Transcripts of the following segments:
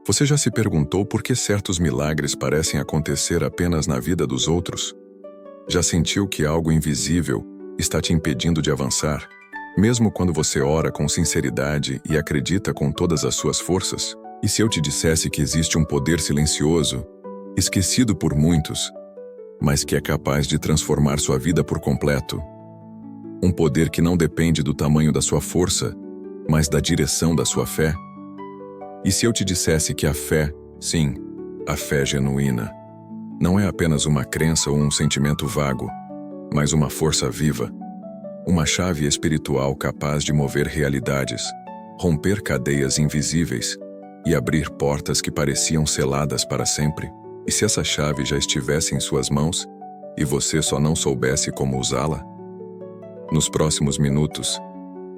Você já se perguntou por que certos milagres parecem acontecer apenas na vida dos outros? Já sentiu que algo invisível está te impedindo de avançar, mesmo quando você ora com sinceridade e acredita com todas as suas forças? E se eu te dissesse que existe um poder silencioso, esquecido por muitos, mas que é capaz de transformar sua vida por completo? Um poder que não depende do tamanho da sua força, mas da direção da sua fé? E se eu te dissesse que a fé, sim, a fé genuína, não é apenas uma crença ou um sentimento vago, mas uma força viva, uma chave espiritual capaz de mover realidades, romper cadeias invisíveis e abrir portas que pareciam seladas para sempre? E se essa chave já estivesse em suas mãos e você só não soubesse como usá-la? Nos próximos minutos,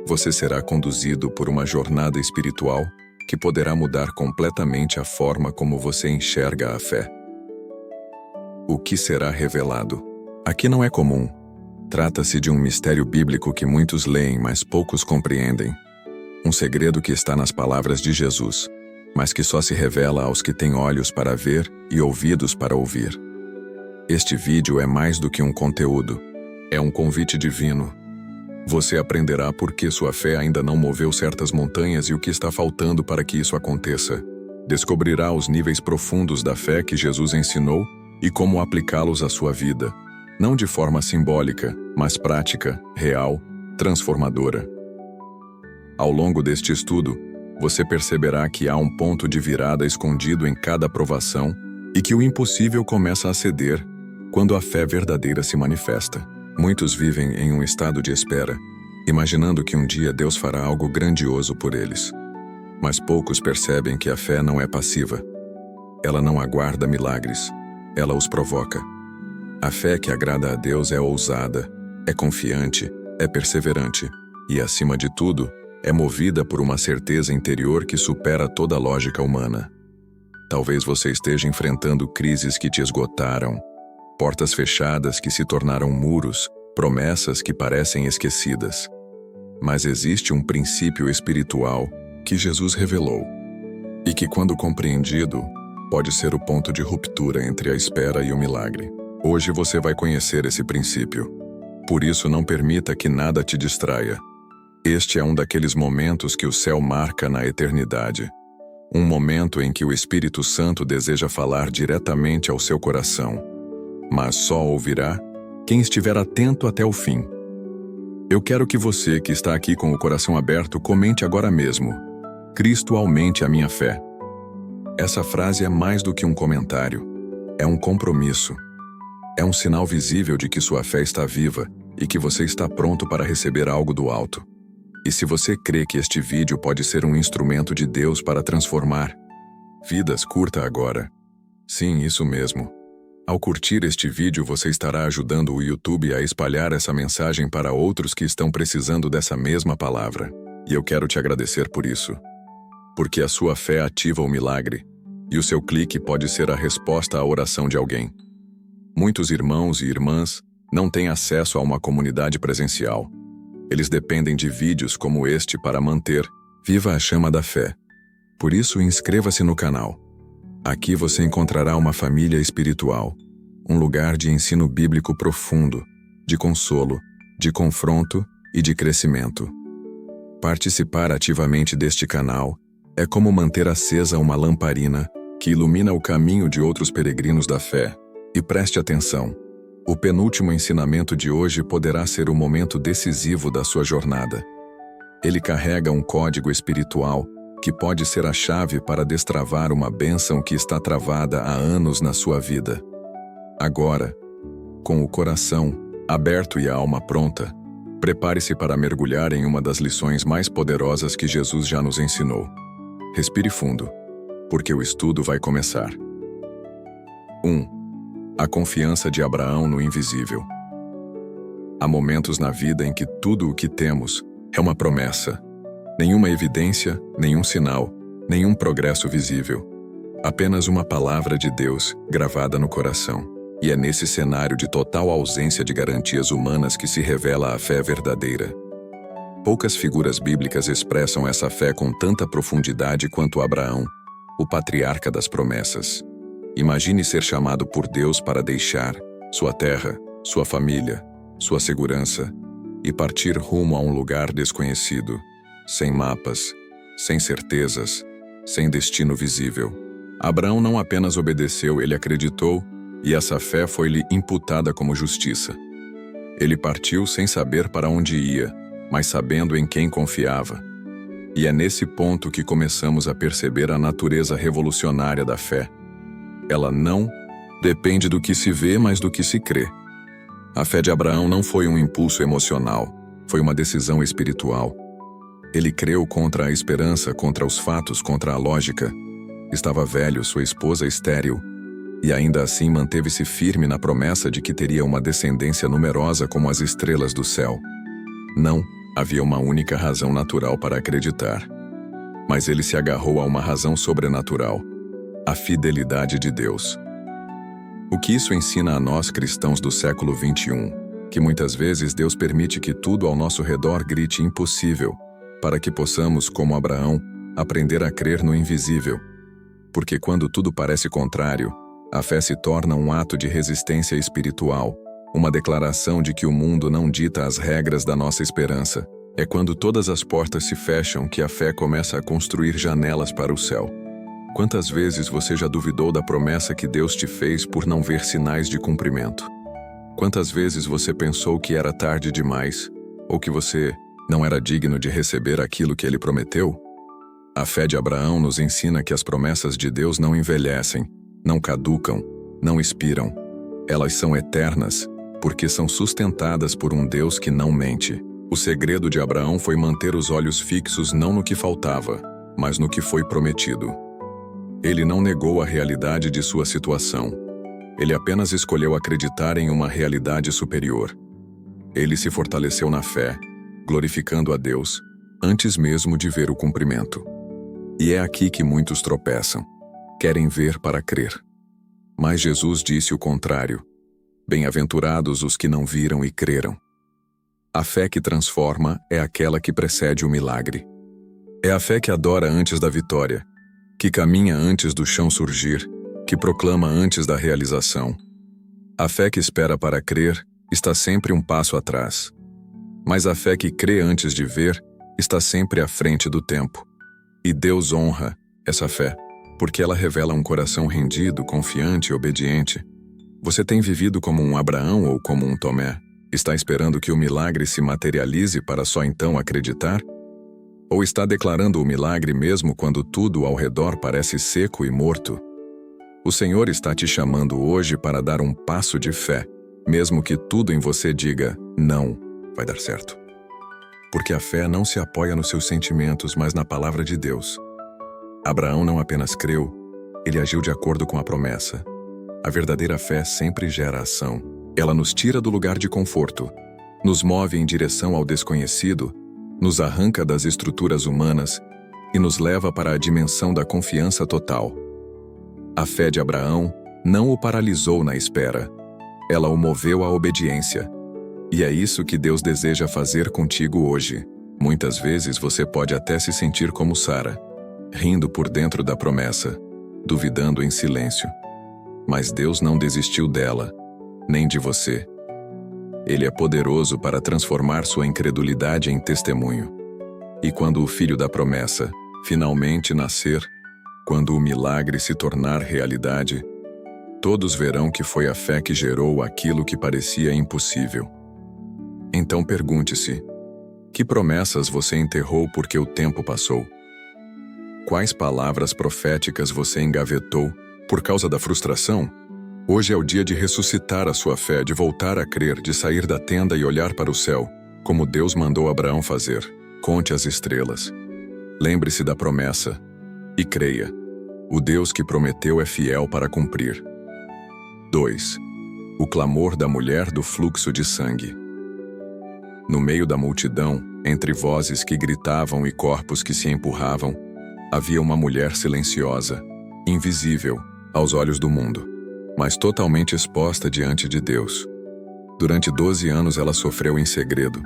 você será conduzido por uma jornada espiritual que poderá mudar completamente a forma como você enxerga a fé. O que será revelado? Aqui não é comum. Trata-se de um mistério bíblico que muitos leem, mas poucos compreendem. Um segredo que está nas palavras de Jesus, mas que só se revela aos que têm olhos para ver e ouvidos para ouvir. Este vídeo é mais do que um conteúdo. É um convite divino. Você aprenderá por que sua fé ainda não moveu certas montanhas e o que está faltando para que isso aconteça. Descobrirá os níveis profundos da fé que Jesus ensinou e como aplicá-los à sua vida, não de forma simbólica, mas prática, real, transformadora. Ao longo deste estudo, você perceberá que há um ponto de virada escondido em cada provação e que o impossível começa a ceder quando a fé verdadeira se manifesta. Muitos vivem em um estado de espera, imaginando que um dia Deus fará algo grandioso por eles. Mas poucos percebem que a fé não é passiva. Ela não aguarda milagres, ela os provoca. A fé que agrada a Deus é ousada, é confiante, é perseverante e, acima de tudo, é movida por uma certeza interior que supera toda a lógica humana. Talvez você esteja enfrentando crises que te esgotaram, portas fechadas que se tornaram muros, promessas que parecem esquecidas. Mas existe um princípio espiritual que Jesus revelou, e que, quando compreendido, pode ser o ponto de ruptura entre a espera e o milagre. Hoje você vai conhecer esse princípio. Por isso, não permita que nada te distraia. Este é um daqueles momentos que o céu marca na eternidade. Um momento em que o Espírito Santo deseja falar diretamente ao seu coração, mas só ouvirá quem estiver atento até o fim. Eu quero que você, que está aqui com o coração aberto, comente agora mesmo: Cristo aumente a minha fé. Essa frase é mais do que um comentário. É um compromisso. É um sinal visível de que sua fé está viva e que você está pronto para receber algo do alto. E se você crê que este vídeo pode ser um instrumento de Deus para transformar vidas, curta agora. Sim, isso mesmo. Ao curtir este vídeo, você estará ajudando o YouTube a espalhar essa mensagem para outros que estão precisando dessa mesma palavra. E eu quero te agradecer por isso. Porque a sua fé ativa o milagre, e o seu clique pode ser a resposta à oração de alguém. Muitos irmãos e irmãs não têm acesso a uma comunidade presencial. Eles dependem de vídeos como este para manter viva a chama da fé. Por isso, inscreva-se no canal. Aqui você encontrará uma família espiritual, um lugar de ensino bíblico profundo, de consolo, de confronto e de crescimento. Participar ativamente deste canal é como manter acesa uma lamparina que ilumina o caminho de outros peregrinos da fé. E preste atenção, o penúltimo ensinamento de hoje poderá ser o momento decisivo da sua jornada. Ele carrega um código espiritual que pode ser a chave para destravar uma bênção que está travada há anos na sua vida. Agora, com o coração aberto e a alma pronta, prepare-se para mergulhar em uma das lições mais poderosas que Jesus já nos ensinou. Respire fundo, porque o estudo vai começar. 1. A confiança de Abraão no invisível. Há momentos na vida em que tudo o que temos é uma promessa. Nenhuma evidência, nenhum sinal, nenhum progresso visível. Apenas uma palavra de Deus gravada no coração. E é nesse cenário de total ausência de garantias humanas que se revela a fé verdadeira. Poucas figuras bíblicas expressam essa fé com tanta profundidade quanto Abraão. o patriarca das promessas. Imagine ser chamado por Deus para deixar sua terra, sua família, sua segurança e partir rumo a um lugar desconhecido, sem mapas, sem certezas, sem destino visível. Abraão não apenas obedeceu, ele acreditou, e essa fé foi-lhe imputada como justiça. Ele partiu sem saber para onde ia, mas sabendo em quem confiava. E é nesse ponto que começamos a perceber a natureza revolucionária da fé. Ela não depende do que se vê, mas do que se crê. A fé de Abraão não foi um impulso emocional, foi uma decisão espiritual. Ele creu contra a esperança, contra os fatos, contra a lógica. Estava velho, sua esposa estéril, e ainda assim manteve-se firme na promessa de que teria uma descendência numerosa como as estrelas do céu. Não havia uma única razão natural para acreditar. Mas ele se agarrou a uma razão sobrenatural: a fidelidade de Deus. O que isso ensina a nós cristãos do século XXI? Que muitas vezes Deus permite que tudo ao nosso redor grite impossível, para que possamos, como Abraão, aprender a crer no invisível. Porque quando tudo parece contrário, a fé se torna um ato de resistência espiritual, uma declaração de que o mundo não dita as regras da nossa esperança. É quando todas as portas se fecham que a fé começa a construir janelas para o céu. Quantas vezes você já duvidou da promessa que Deus te fez por não ver sinais de cumprimento? Quantas vezes você pensou que era tarde demais, ou que você não era digno de receber aquilo que Ele prometeu? A fé de Abraão nos ensina que as promessas de Deus não envelhecem, não caducam, não expiram. Elas são eternas, porque são sustentadas por um Deus que não mente. O segredo de Abraão foi manter os olhos fixos não no que faltava, mas no que foi prometido. Ele não negou a realidade de sua situação. Ele apenas escolheu acreditar em uma realidade superior. Ele se fortaleceu na fé, glorificando a Deus, antes mesmo de ver o cumprimento. E é aqui que muitos tropeçam. Querem ver para crer. Mas Jesus disse o contrário. Bem-aventurados os que não viram e creram. A fé que transforma é aquela que precede o milagre. É a fé que adora antes da vitória, que caminha antes do chão surgir, que proclama antes da realização. A fé que espera para crer está sempre um passo atrás. Mas a fé que crê antes de ver está sempre à frente do tempo. E Deus honra essa fé, porque ela revela um coração rendido, confiante e obediente. Você tem vivido como um Abraão ou como um Tomé? Está esperando que o milagre se materialize para só então acreditar? Ou está declarando o milagre mesmo quando tudo ao redor parece seco e morto? O Senhor está te chamando hoje para dar um passo de fé, mesmo que tudo em você diga, não vai dar certo. Porque a fé não se apoia nos seus sentimentos, mas na palavra de Deus. Abraão não apenas creu, ele agiu de acordo com a promessa. A verdadeira fé sempre gera ação. Ela nos tira do lugar de conforto, nos move em direção ao desconhecido, nos arranca das estruturas humanas e nos leva para a dimensão da confiança total. A fé de Abraão não o paralisou na espera, ela o moveu à obediência. E é isso que Deus deseja fazer contigo hoje. Muitas vezes você pode até se sentir como Sara, rindo por dentro da promessa, duvidando em silêncio. Mas Deus não desistiu dela, nem de você. Ele é poderoso para transformar sua incredulidade em testemunho. E quando o filho da promessa finalmente nascer, quando o milagre se tornar realidade, todos verão que foi a fé que gerou aquilo que parecia impossível. Então pergunte-se: que promessas você enterrou porque o tempo passou? Quais palavras proféticas você engavetou por causa da frustração? Hoje é o dia de ressuscitar a sua fé, de voltar a crer, de sair da tenda e olhar para o céu, como Deus mandou Abraão fazer. Conte as estrelas. Lembre-se da promessa e creia. O Deus que prometeu é fiel para cumprir. 2. O clamor da mulher do fluxo de sangue. No meio da multidão, entre vozes que gritavam e corpos que se empurravam, havia uma mulher silenciosa, invisível aos olhos do mundo, mas totalmente exposta diante de Deus. Durante 12 anos ela sofreu em segredo.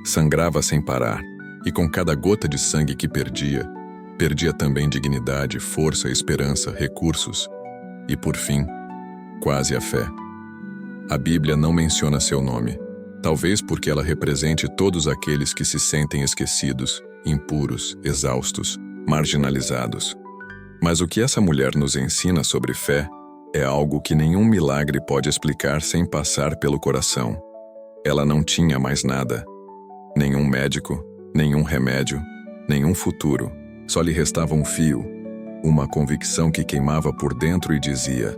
Sangrava sem parar, e com cada gota de sangue que perdia, Perdia também dignidade, força, esperança, recursos e, por fim, quase a fé. A Bíblia não menciona seu nome, talvez porque ela represente todos aqueles que se sentem esquecidos, impuros, exaustos, marginalizados. Mas o que essa mulher nos ensina sobre fé é algo que nenhum milagre pode explicar sem passar pelo coração. Ela não tinha mais nada. Nenhum médico, nenhum remédio, nenhum futuro. Só lhe restava um fio, uma convicção que queimava por dentro e dizia: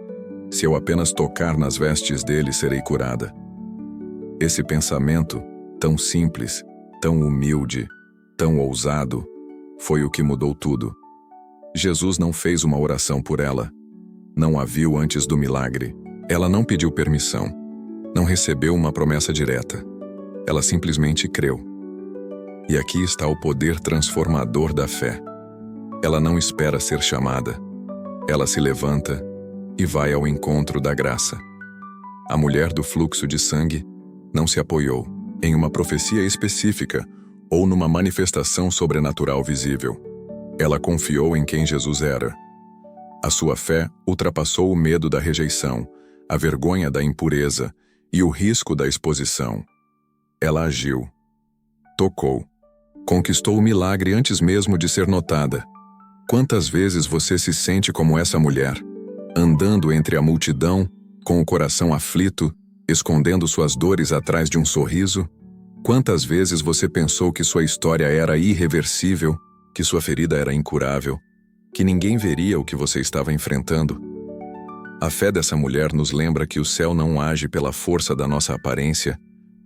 se eu apenas tocar nas vestes dele, serei curada. Esse pensamento, tão simples, tão humilde, tão ousado, foi o que mudou tudo. Jesus não fez uma oração por ela. Não a viu antes do milagre. Ela não pediu permissão. Não recebeu uma promessa direta. Ela simplesmente creu. E aqui está o poder transformador da fé. Ela não espera ser chamada. Ela se levanta e vai ao encontro da graça. A mulher do fluxo de sangue não se apoiou em uma profecia específica ou numa manifestação sobrenatural visível. Ela confiou em quem Jesus era. A sua fé ultrapassou o medo da rejeição, a vergonha da impureza e o risco da exposição. Ela agiu. Tocou. Conquistou o milagre antes mesmo de ser notada. Quantas vezes você se sente como essa mulher, andando entre a multidão, com o coração aflito, escondendo suas dores atrás de um sorriso? Quantas vezes você pensou que sua história era irreversível, que sua ferida era incurável, que ninguém veria o que você estava enfrentando? A fé dessa mulher nos lembra que o céu não age pela força da nossa aparência,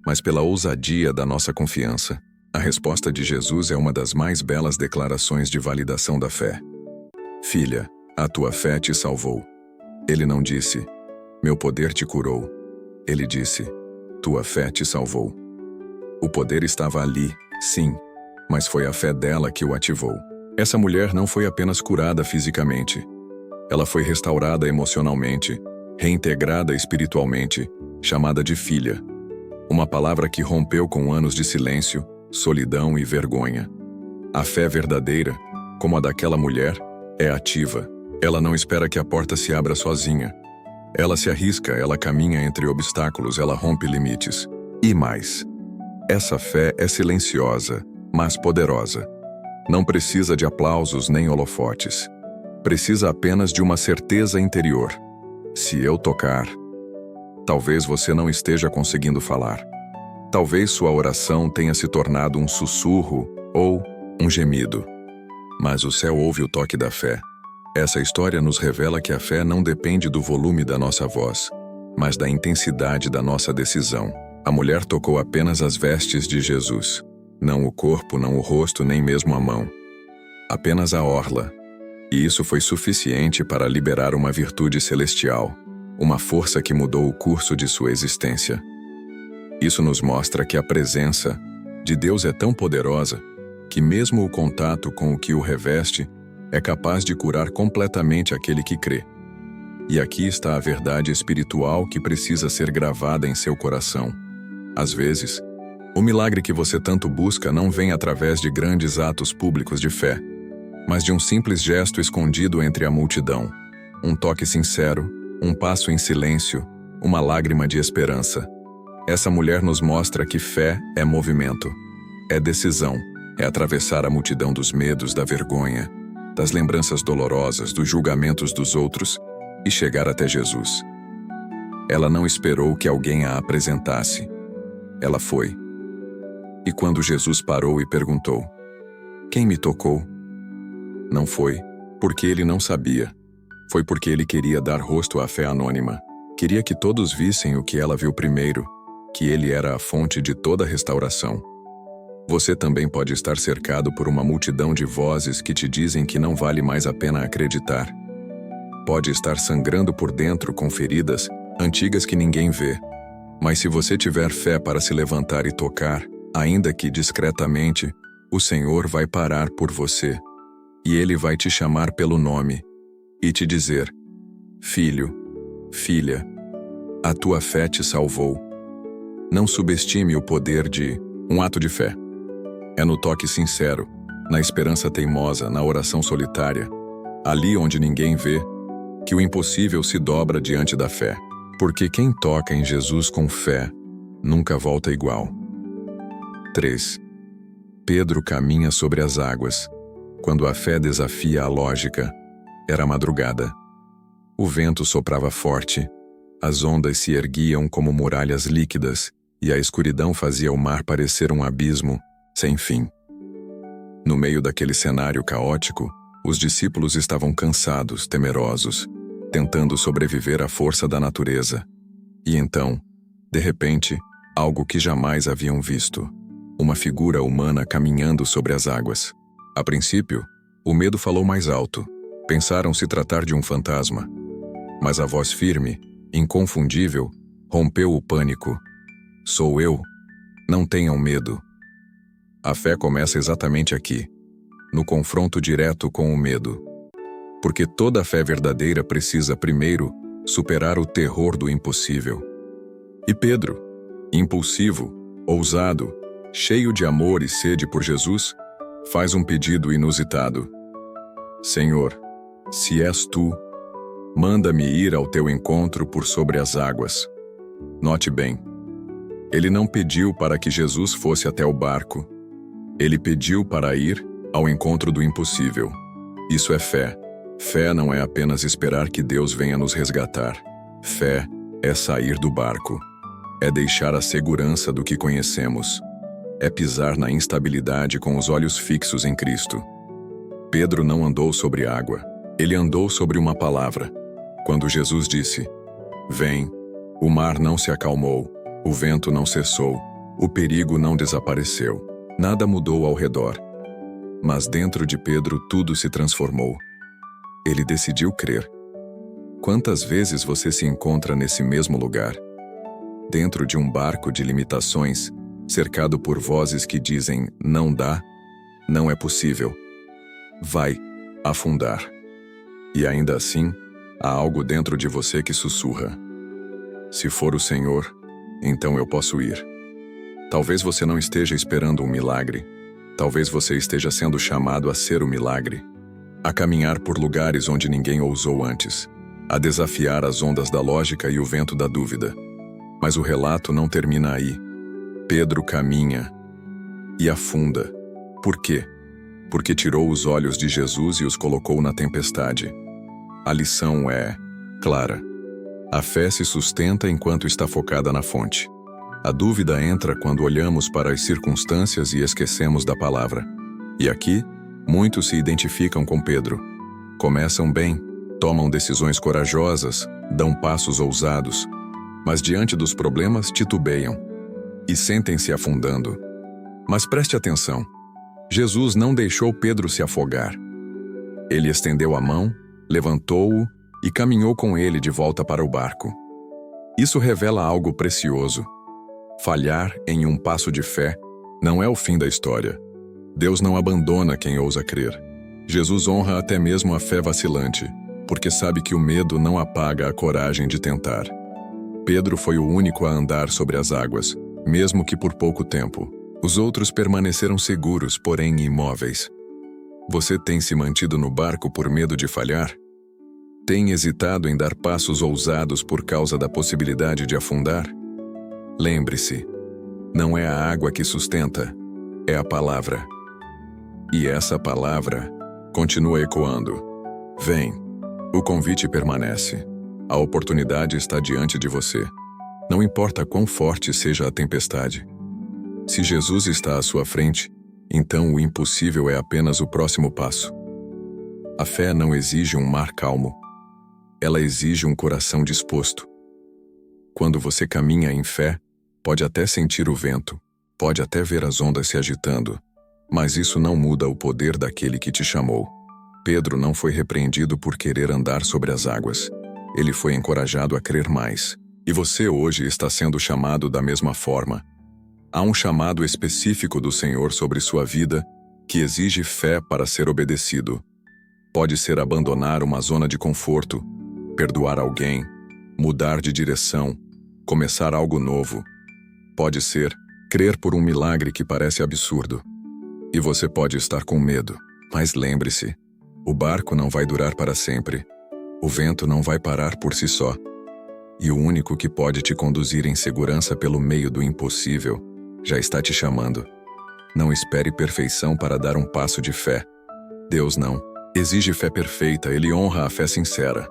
mas pela ousadia da nossa confiança. A resposta de Jesus é uma das mais belas declarações de validação da fé. Filha, a tua fé te salvou. Ele não disse, meu poder te curou. Ele disse, tua fé te salvou. O poder estava ali, sim, mas foi a fé dela que o ativou. Essa mulher não foi apenas curada fisicamente. Ela foi restaurada emocionalmente, reintegrada espiritualmente, chamada de filha. Uma palavra que rompeu com anos de silêncio, solidão e vergonha. A fé verdadeira, como a daquela mulher, é ativa. Ela não espera que a porta se abra sozinha. Ela se arrisca, ela caminha entre obstáculos, ela rompe limites. E mais. Essa fé é silenciosa, mas poderosa. Não precisa de aplausos nem holofotes. Precisa apenas de uma certeza interior. Se eu tocar, talvez você não esteja conseguindo falar. Talvez sua oração tenha se tornado um sussurro ou um gemido. Mas o céu ouve o toque da fé. Essa história nos revela que a fé não depende do volume da nossa voz, mas da intensidade da nossa decisão. A mulher tocou apenas as vestes de Jesus. Não o corpo, não o rosto, nem mesmo a mão. Apenas a orla. E isso foi suficiente para liberar uma virtude celestial, uma força que mudou o curso de sua existência. Isso nos mostra que a presença de Deus é tão poderosa que mesmo o contato com o que o reveste é capaz de curar completamente aquele que crê. E aqui está a verdade espiritual que precisa ser gravada em seu coração. Às vezes, o milagre que você tanto busca não vem através de grandes atos públicos de fé, mas de um simples gesto escondido entre a multidão, um toque sincero, um passo em silêncio, uma lágrima de esperança. Essa mulher nos mostra que fé é movimento, é decisão, é atravessar a multidão dos medos, da vergonha, das lembranças dolorosas, dos julgamentos dos outros e chegar até Jesus. Ela não esperou que alguém a apresentasse. Ela foi. E quando Jesus parou e perguntou, quem me tocou? Não foi porque ele não sabia. Foi porque ele queria dar rosto à fé anônima. Queria que todos vissem o que ela viu primeiro, que ele era a fonte de toda restauração. Você também pode estar cercado por uma multidão de vozes que te dizem que não vale mais a pena acreditar. Pode estar sangrando por dentro com feridas antigas que ninguém vê. Mas se você tiver fé para se levantar e tocar, ainda que discretamente, o Senhor vai parar por você. E Ele vai te chamar pelo nome e te dizer, filho, filha, a tua fé te salvou. Não subestime o poder de um ato de fé. É no toque sincero, na esperança teimosa, na oração solitária, ali onde ninguém vê, que o impossível se dobra diante da fé. Porque quem toca em Jesus com fé nunca volta igual. 3. Pedro caminha sobre as águas. Quando a fé desafia a lógica, era madrugada. O vento soprava forte, as ondas se erguiam como muralhas líquidas e a escuridão fazia o mar parecer um abismo sem fim. No meio daquele cenário caótico, os discípulos estavam cansados, temerosos, tentando sobreviver à força da natureza. E então, de repente, algo que jamais haviam visto. Uma figura humana caminhando sobre as águas. A princípio, o medo falou mais alto. Pensaram se tratar de um fantasma. Mas a voz firme, inconfundível, rompeu o pânico. Sou eu. Não tenham medo. A fé começa exatamente aqui, no confronto direto com o medo. Porque toda fé verdadeira precisa primeiro superar o terror do impossível. E Pedro, impulsivo, ousado, cheio de amor e sede por Jesus, faz um pedido inusitado. Senhor, se és tu, manda-me ir ao teu encontro por sobre as águas. Note bem, ele não pediu para que Jesus fosse até o barco. Ele pediu para ir ao encontro do impossível. Isso é fé. Fé não é apenas esperar que Deus venha nos resgatar. Fé é sair do barco. É deixar a segurança do que conhecemos. É pisar na instabilidade com os olhos fixos em Cristo. Pedro não andou sobre água. Ele andou sobre uma palavra. Quando Jesus disse, vem, o mar não se acalmou, o vento não cessou, o perigo não desapareceu. Nada mudou ao redor. Mas dentro de Pedro tudo se transformou. Ele decidiu crer. Quantas vezes você se encontra nesse mesmo lugar? Dentro de um barco de limitações, cercado por vozes que dizem não dá, não é possível, vai afundar. E ainda assim, há algo dentro de você que sussurra. Se for o Senhor, então eu posso ir. Talvez você não esteja esperando um milagre. Talvez você esteja sendo chamado a ser o milagre. A caminhar por lugares onde ninguém ousou antes. A desafiar as ondas da lógica e o vento da dúvida. Mas o relato não termina aí. Pedro caminha e afunda. Por quê? Porque tirou os olhos de Jesus e os colocou na tempestade. A lição é clara. A fé se sustenta enquanto está focada na fonte. A dúvida entra quando olhamos para as circunstâncias e esquecemos da palavra. E aqui, muitos se identificam com Pedro. Começam bem, tomam decisões corajosas, dão passos ousados, mas diante dos problemas titubeiam e sentem-se afundando. Mas preste atenção, Jesus não deixou Pedro se afogar. Ele estendeu a mão, levantou-o e caminhou com ele de volta para o barco. Isso revela algo precioso. Falhar em um passo de fé não é o fim da história. Deus não abandona quem ousa crer. Jesus honra até mesmo a fé vacilante, porque sabe que o medo não apaga a coragem de tentar. Pedro foi o único a andar sobre as águas, mesmo que por pouco tempo. Os outros permaneceram seguros, porém imóveis. Você tem se mantido no barco por medo de falhar? Tem hesitado em dar passos ousados por causa da possibilidade de afundar? Lembre-se, não é a água que sustenta, é a palavra. E essa palavra continua ecoando. Vem, o convite permanece. A oportunidade está diante de você. Não importa quão forte seja a tempestade. Se Jesus está à sua frente, então o impossível é apenas o próximo passo. A fé não exige um mar calmo. Ela exige um coração disposto. Quando você caminha em fé, pode até sentir o vento, pode até ver as ondas se agitando, mas isso não muda o poder daquele que te chamou. Pedro não foi repreendido por querer andar sobre as águas. Ele foi encorajado a crer mais. E você hoje está sendo chamado da mesma forma. Há um chamado específico do Senhor sobre sua vida que exige fé para ser obedecido. Pode ser abandonar uma zona de conforto, perdoar alguém, mudar de direção, começar algo novo. Pode ser crer por um milagre que parece absurdo. E você pode estar com medo, mas lembre-se, o barco não vai durar para sempre. O vento não vai parar por si só. E o único que pode te conduzir em segurança pelo meio do impossível já está te chamando. Não espere perfeição para dar um passo de fé. Deus não exige fé perfeita, Ele honra a fé sincera.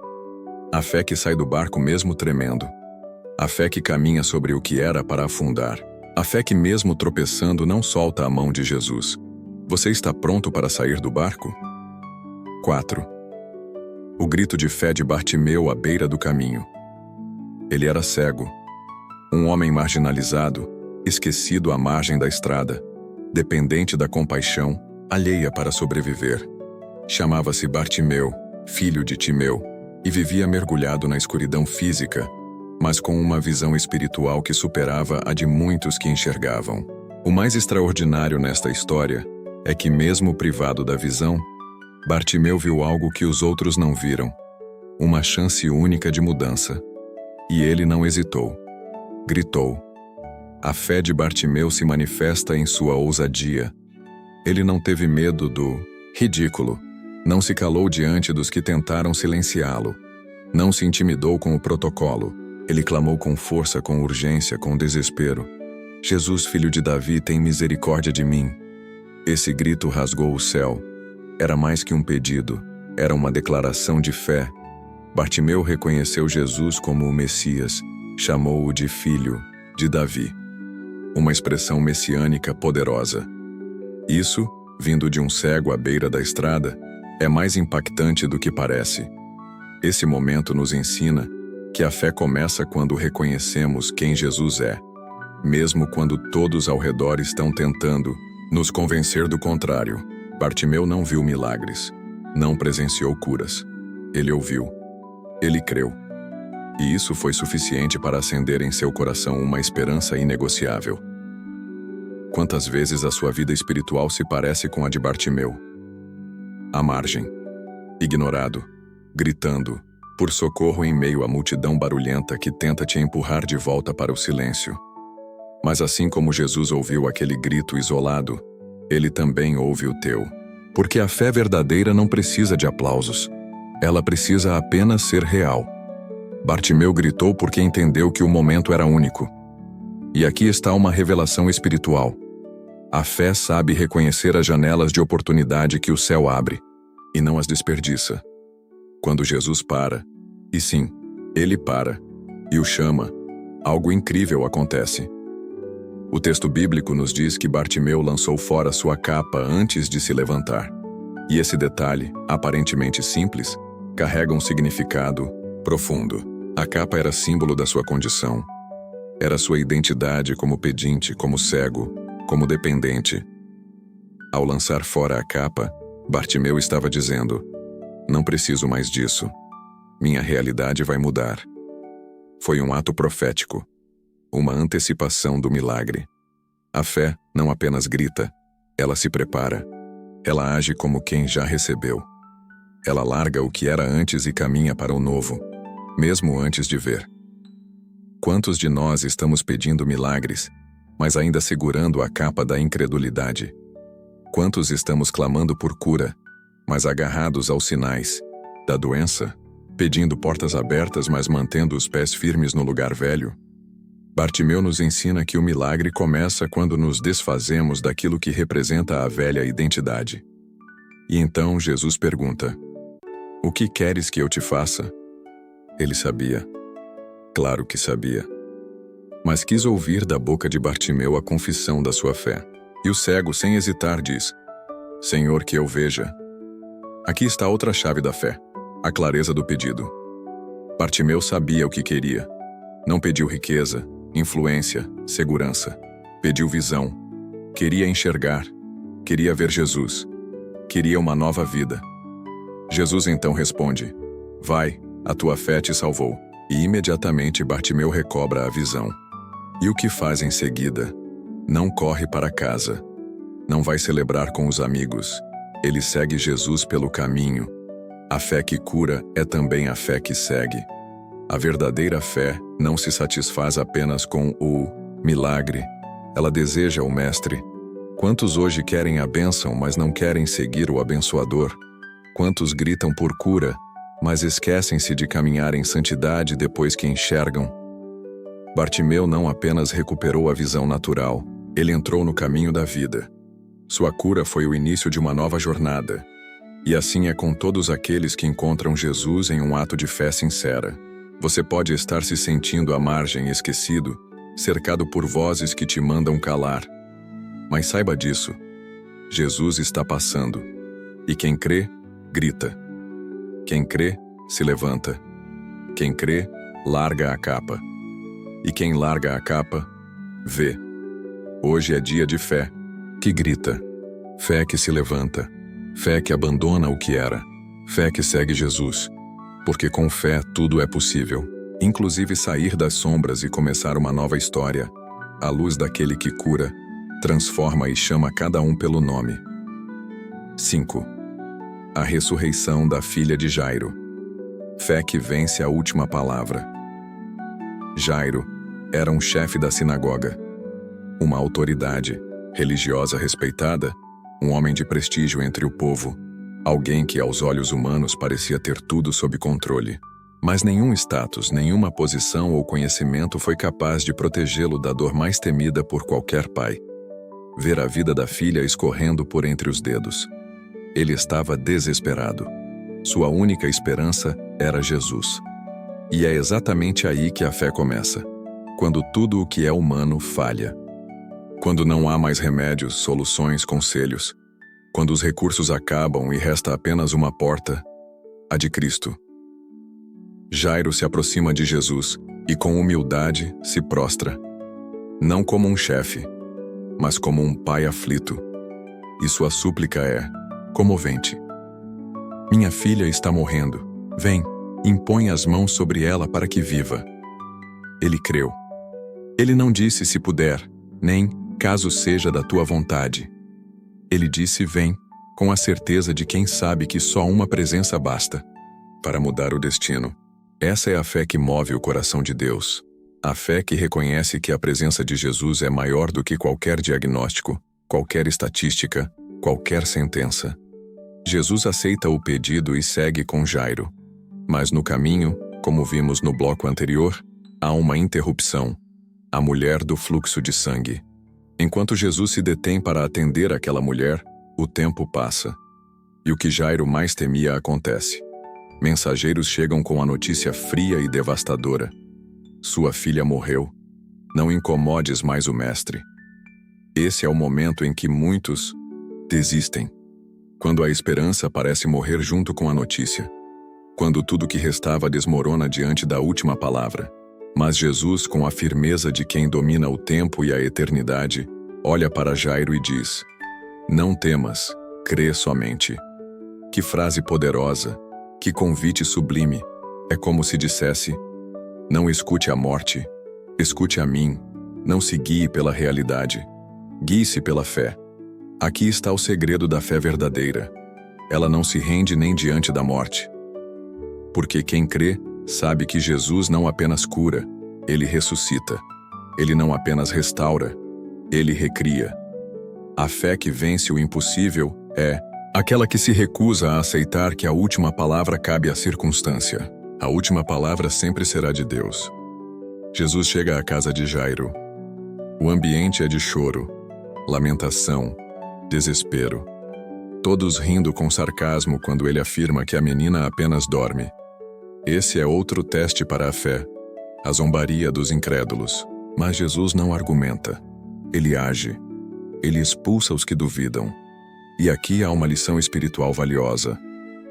A fé que sai do barco mesmo tremendo. A fé que caminha sobre o que era para afundar. A fé que mesmo tropeçando não solta a mão de Jesus. Você está pronto para sair do barco? 4. O grito de fé de Bartimeu à beira do caminho. Ele era cego. Um homem marginalizado, esquecido à margem da estrada, dependente da compaixão, alheia para sobreviver. Chamava-se Bartimeu, filho de Timeu, e vivia mergulhado na escuridão física, mas com uma visão espiritual que superava a de muitos que enxergavam. O mais extraordinário nesta história é que, mesmo privado da visão, Bartimeu viu algo que os outros não viram, uma chance única de mudança. E ele não hesitou. Gritou. A fé de Bartimeu se manifesta em sua ousadia. Ele não teve medo do ridículo, não se calou diante dos que tentaram silenciá-lo, não se intimidou com o protocolo. Ele clamou com força, com urgência, com desespero. Jesus, filho de Davi, tem misericórdia de mim. Esse grito rasgou o céu. Era mais que um pedido, era uma declaração de fé. Bartimeu reconheceu Jesus como o Messias, chamou-o de filho de Davi. Uma expressão messiânica poderosa. Isso, vindo de um cego à beira da estrada, é mais impactante do que parece. Esse momento nos ensina que a fé começa quando reconhecemos quem Jesus é, mesmo quando todos ao redor estão tentando nos convencer do contrário. Bartimeu não viu milagres, não presenciou curas. Ele ouviu, ele creu. E isso foi suficiente para acender em seu coração uma esperança inegociável. Quantas vezes a sua vida espiritual se parece com a de Bartimeu? À margem, ignorado, gritando por socorro em meio à multidão barulhenta que tenta te empurrar de volta para o silêncio. Mas assim como Jesus ouviu aquele grito isolado, Ele também ouve o teu. Porque a fé verdadeira não precisa de aplausos. Ela precisa apenas ser real. Bartimeu gritou porque entendeu que o momento era único. E aqui está uma revelação espiritual. A fé sabe reconhecer as janelas de oportunidade que o céu abre, e não as desperdiça. Quando Jesus para, e sim, Ele para, e o chama, algo incrível acontece. O texto bíblico nos diz que Bartimeu lançou fora sua capa antes de se levantar. E esse detalhe, aparentemente simples, carrega um significado profundo. A capa era símbolo da sua condição. Era sua identidade como pedinte, como cego, como dependente. Ao lançar fora a capa, Bartimeu estava dizendo: não preciso mais disso. Minha realidade vai mudar. Foi um ato profético, uma antecipação do milagre. A fé não apenas grita, ela se prepara. Ela age como quem já recebeu. Ela larga o que era antes e caminha para o novo, mesmo antes de ver. Quantos de nós estamos pedindo milagres, mas ainda segurando a capa da incredulidade? Quantos estamos clamando por cura, mas agarrados aos sinais da doença, pedindo portas abertas, mas mantendo os pés firmes no lugar velho? Bartimeu nos ensina que o milagre começa quando nos desfazemos daquilo que representa a velha identidade. E então Jesus pergunta: o que queres que eu te faça? Ele sabia. Claro que sabia. Mas quis ouvir da boca de Bartimeu a confissão da sua fé. E o cego, sem hesitar, diz: Senhor, que eu veja. Aqui está outra chave da fé, a clareza do pedido. Bartimeu sabia o que queria. Não pediu riqueza, influência, segurança. Pediu visão. Queria enxergar. Queria ver Jesus. Queria uma nova vida. Jesus então responde: vai, a tua fé te salvou. E imediatamente Bartimeu recobra a visão. E o que faz em seguida? Não corre para casa. Não vai celebrar com os amigos. Ele segue Jesus pelo caminho. A fé que cura é também a fé que segue. A verdadeira fé não se satisfaz apenas com o milagre. Ela deseja o Mestre. Quantos hoje querem a bênção, mas não querem seguir o abençoador? Quantos gritam por cura, mas esquecem-se de caminhar em santidade depois que enxergam? Bartimeu não apenas recuperou a visão natural, ele entrou no caminho da vida. Sua cura foi o início de uma nova jornada. E assim é com todos aqueles que encontram Jesus em um ato de fé sincera. Você pode estar se sentindo à margem, esquecido, cercado por vozes que te mandam calar. Mas saiba disso. Jesus está passando. E quem crê, grita. Quem crê, se levanta. Quem crê, larga a capa. E quem larga a capa, vê. Hoje é dia de fé, que grita. Fé que se levanta. Fé que abandona o que era. Fé que segue Jesus. Porque com fé tudo é possível. Inclusive sair das sombras e começar uma nova história. A luz daquele que cura, transforma e chama cada um pelo nome. 5. A ressurreição da filha de Jairo. Fé que vence a última palavra. Jairo era um chefe da sinagoga. Uma autoridade, religiosa respeitada, um homem de prestígio entre o povo, alguém que aos olhos humanos parecia ter tudo sob controle. Mas nenhum status, nenhuma posição ou conhecimento foi capaz de protegê-lo da dor mais temida por qualquer pai. Ver a vida da filha escorrendo por entre os dedos. Ele estava desesperado. Sua única esperança era Jesus. E é exatamente aí que a fé começa. Quando tudo o que é humano falha. Quando não há mais remédios, soluções, conselhos. Quando os recursos acabam e resta apenas uma porta, a de Cristo. Jairo se aproxima de Jesus e com humildade se prostra. Não como um chefe, mas como um pai aflito. E sua súplica é comovente. Minha filha está morrendo. Vem, impõe as mãos sobre ela para que viva. Ele creu. Ele não disse se puder, nem caso seja da tua vontade. Ele disse vem, com a certeza de quem sabe que só uma presença basta para mudar o destino. Essa é a fé que move o coração de Deus. A fé que reconhece que a presença de Jesus é maior do que qualquer diagnóstico, qualquer estatística, qualquer sentença. Jesus aceita o pedido e segue com Jairo. Mas no caminho, como vimos no bloco anterior, há uma interrupção. A mulher do fluxo de sangue. Enquanto Jesus se detém para atender aquela mulher, o tempo passa. E o que Jairo mais temia acontece. Mensageiros chegam com a notícia fria e devastadora. Sua filha morreu. Não incomodes mais o mestre. Esse é o momento em que muitos desistem. Quando a esperança parece morrer junto com a notícia. Quando tudo que restava desmorona diante da última palavra. Mas Jesus, com a firmeza de quem domina o tempo e a eternidade, olha para Jairo e diz: não temas, crê somente. Que frase poderosa, que convite sublime. É como se dissesse: não escute a morte, escute a mim, não se guie pela realidade, guie-se pela fé. Aqui está o segredo da fé verdadeira. Ela não se rende nem diante da morte. Porque quem crê, sabe que Jesus não apenas cura, ele ressuscita. Ele não apenas restaura, ele recria. A fé que vence o impossível é aquela que se recusa a aceitar que a última palavra cabe à circunstância. A última palavra sempre será de Deus. Jesus chega à casa de Jairo. O ambiente é de choro, lamentação, desespero. Todos rindo com sarcasmo quando ele afirma que a menina apenas dorme. Esse é outro teste para a fé, a zombaria dos incrédulos. Mas Jesus não argumenta. Ele age. Ele expulsa os que duvidam. E aqui há uma lição espiritual valiosa.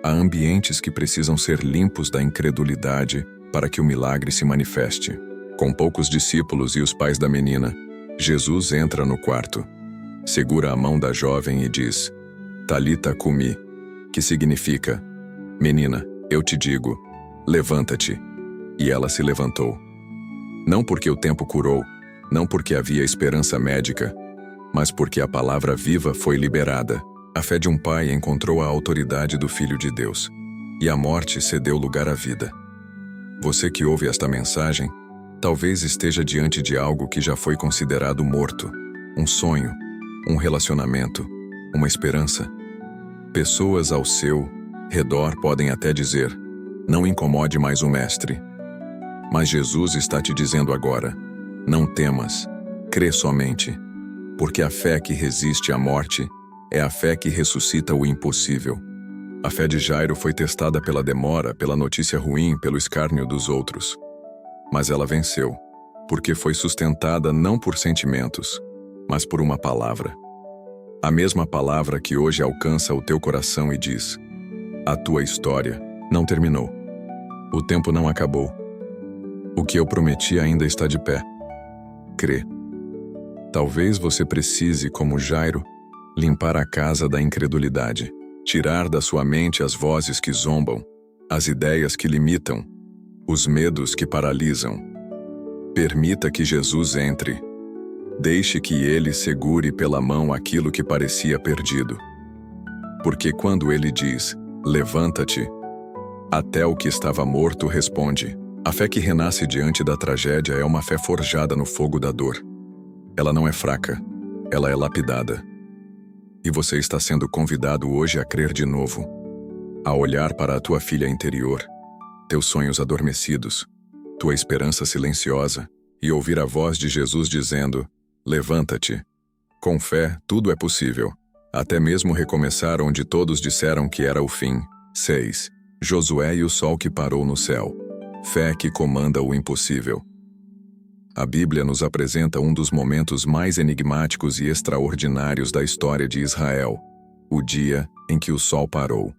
Há ambientes que precisam ser limpos da incredulidade para que o milagre se manifeste. Com poucos discípulos e os pais da menina, Jesus entra no quarto. Segura a mão da jovem e diz: Talita cumi, que significa: menina, eu te digo, levanta-te. E ela se levantou. Não porque o tempo curou, não porque havia esperança médica, mas porque a palavra viva foi liberada. A fé de um pai encontrou a autoridade do Filho de Deus, e a morte cedeu lugar à vida. Você que ouve esta mensagem, talvez esteja diante de algo que já foi considerado morto, um sonho, um relacionamento, uma esperança. Pessoas ao seu redor podem até dizer: não incomode mais o mestre. Mas Jesus está te dizendo agora: não temas, crê somente. Porque a fé que resiste à morte é a fé que ressuscita o impossível. A fé de Jairo foi testada pela demora, pela notícia ruim, pelo escárnio dos outros. Mas ela venceu, porque foi sustentada não por sentimentos, mas por uma palavra. A mesma palavra que hoje alcança o teu coração e diz: a tua história não terminou. O tempo não acabou. O que eu prometi ainda está de pé. Crê. Talvez você precise, como Jairo, limpar a casa da incredulidade, tirar da sua mente as vozes que zombam, as ideias que limitam, os medos que paralisam. Permita que Jesus entre. Deixe que Ele segure pela mão aquilo que parecia perdido. Porque quando Ele diz: levanta-te, até o que estava morto responde. A fé que renasce diante da tragédia é uma fé forjada no fogo da dor. Ela não é fraca, ela é lapidada. E você está sendo convidado hoje a crer de novo, a olhar para a tua filha interior, teus sonhos adormecidos, tua esperança silenciosa, e ouvir a voz de Jesus dizendo: levanta-te. Com fé, tudo é possível, até mesmo recomeçar onde todos disseram que era o fim. 6. Josué e o sol que parou no céu. Fé que comanda o impossível. A Bíblia nos apresenta um dos momentos mais enigmáticos e extraordinários da história de Israel, o dia em que o sol parou.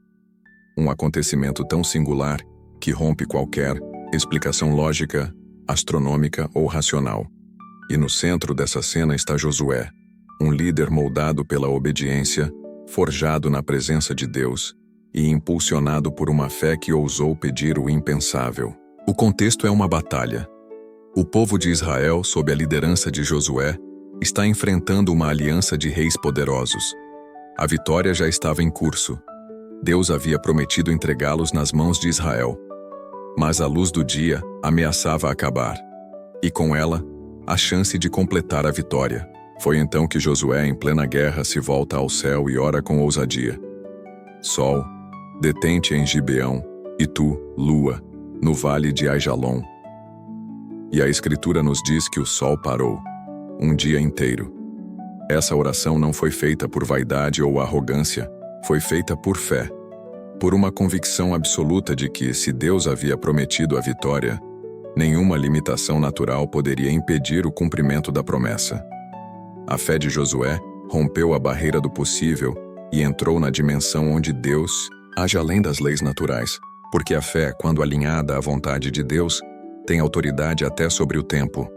Um acontecimento tão singular que rompe qualquer explicação lógica, astronômica ou racional. E no centro dessa cena está Josué, um líder moldado pela obediência, forjado na presença de Deus e impulsionado por uma fé que ousou pedir o impensável. O contexto é uma batalha. O povo de Israel, sob a liderança de Josué, está enfrentando uma aliança de reis poderosos. A vitória já estava em curso. Deus havia prometido entregá-los nas mãos de Israel. Mas a luz do dia ameaçava acabar. E com ela, a chance de completar a vitória. Foi então que Josué, em plena guerra, se volta ao céu e ora com ousadia: Sol, detente em Gibeão, e tu, lua, no vale de Aijalon. E a Escritura nos diz que o sol parou, um dia inteiro. Essa oração não foi feita por vaidade ou arrogância, foi feita por fé, por uma convicção absoluta de que, se Deus havia prometido a vitória, nenhuma limitação natural poderia impedir o cumprimento da promessa. A fé de Josué rompeu a barreira do possível e entrou na dimensão onde Deus age além das leis naturais, porque a fé, quando alinhada à vontade de Deus, tem autoridade até sobre o tempo.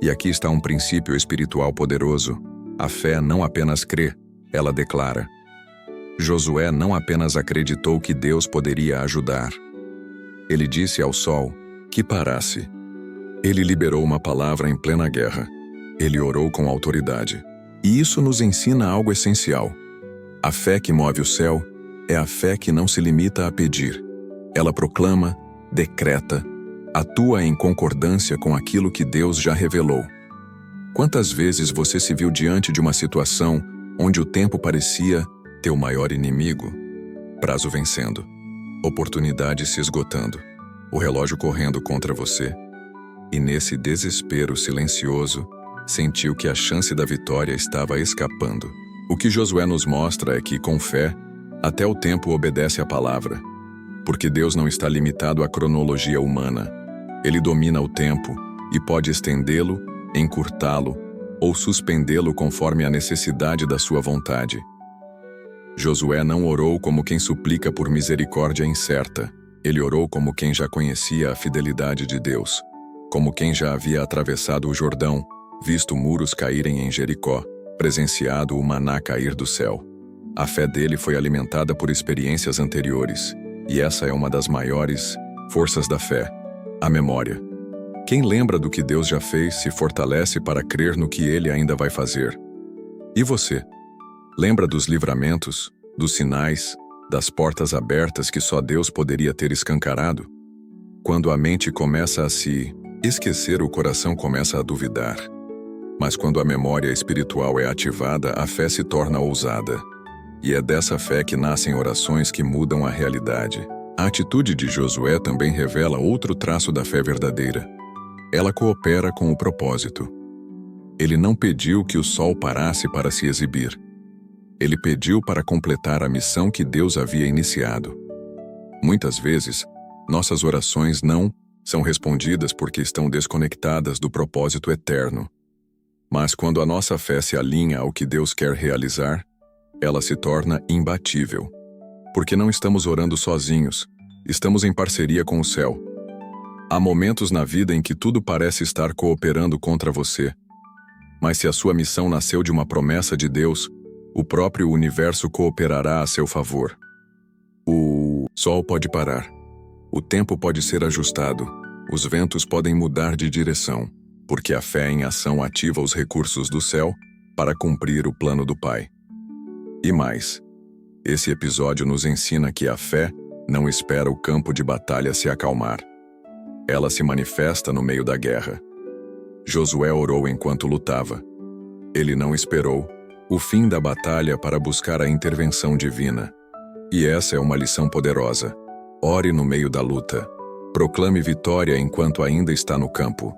E aqui está um princípio espiritual poderoso. A fé não apenas crê, ela declara. Josué não apenas acreditou que Deus poderia ajudar. Ele disse ao sol que parasse. Ele liberou uma palavra em plena guerra. Ele orou com autoridade. E isso nos ensina algo essencial. A fé que move o céu é a fé que não se limita a pedir. Ela proclama, decreta, atua em concordância com aquilo que Deus já revelou. Quantas vezes você se viu diante de uma situação onde o tempo parecia teu maior inimigo? Prazo vencendo, oportunidade se esgotando, o relógio correndo contra você. E nesse desespero silencioso, sentiu que a chance da vitória estava escapando. O que Josué nos mostra é que, com fé, até o tempo obedece à palavra. Porque Deus não está limitado à cronologia humana. Ele domina o tempo e pode estendê-lo, encurtá-lo ou suspendê-lo conforme a necessidade da sua vontade. Josué não orou como quem suplica por misericórdia incerta. Ele orou como quem já conhecia a fidelidade de Deus, como quem já havia atravessado o Jordão, visto muros caírem em Jericó, presenciado o maná cair do céu. A fé dele foi alimentada por experiências anteriores, e essa é uma das maiores forças da fé, a memória. Quem lembra do que Deus já fez se fortalece para crer no que Ele ainda vai fazer. E você? Lembra dos livramentos, dos sinais, das portas abertas que só Deus poderia ter escancarado? Quando a mente começa a se esquecer, o coração começa a duvidar. Mas quando a memória espiritual é ativada, a fé se torna ousada. E é dessa fé que nascem orações que mudam a realidade. A atitude de Josué também revela outro traço da fé verdadeira. Ela coopera com o propósito. Ele não pediu que o sol parasse para se exibir. Ele pediu para completar a missão que Deus havia iniciado. Muitas vezes, nossas orações não são respondidas porque estão desconectadas do propósito eterno. Mas quando a nossa fé se alinha ao que Deus quer realizar, ela se torna imbatível. Porque não estamos orando sozinhos, estamos em parceria com o céu. Há momentos na vida em que tudo parece estar cooperando contra você. Mas se a sua missão nasceu de uma promessa de Deus, o próprio universo cooperará a seu favor. O sol pode parar. O tempo pode ser ajustado. Os ventos podem mudar de direção, porque a fé em ação ativa os recursos do céu para cumprir o plano do Pai. E mais, esse episódio nos ensina que a fé não espera o campo de batalha se acalmar. Ela se manifesta no meio da guerra. Josué orou enquanto lutava. Ele não esperou o fim da batalha para buscar a intervenção divina. E essa é uma lição poderosa. Ore no meio da luta. Proclame vitória enquanto ainda está no campo.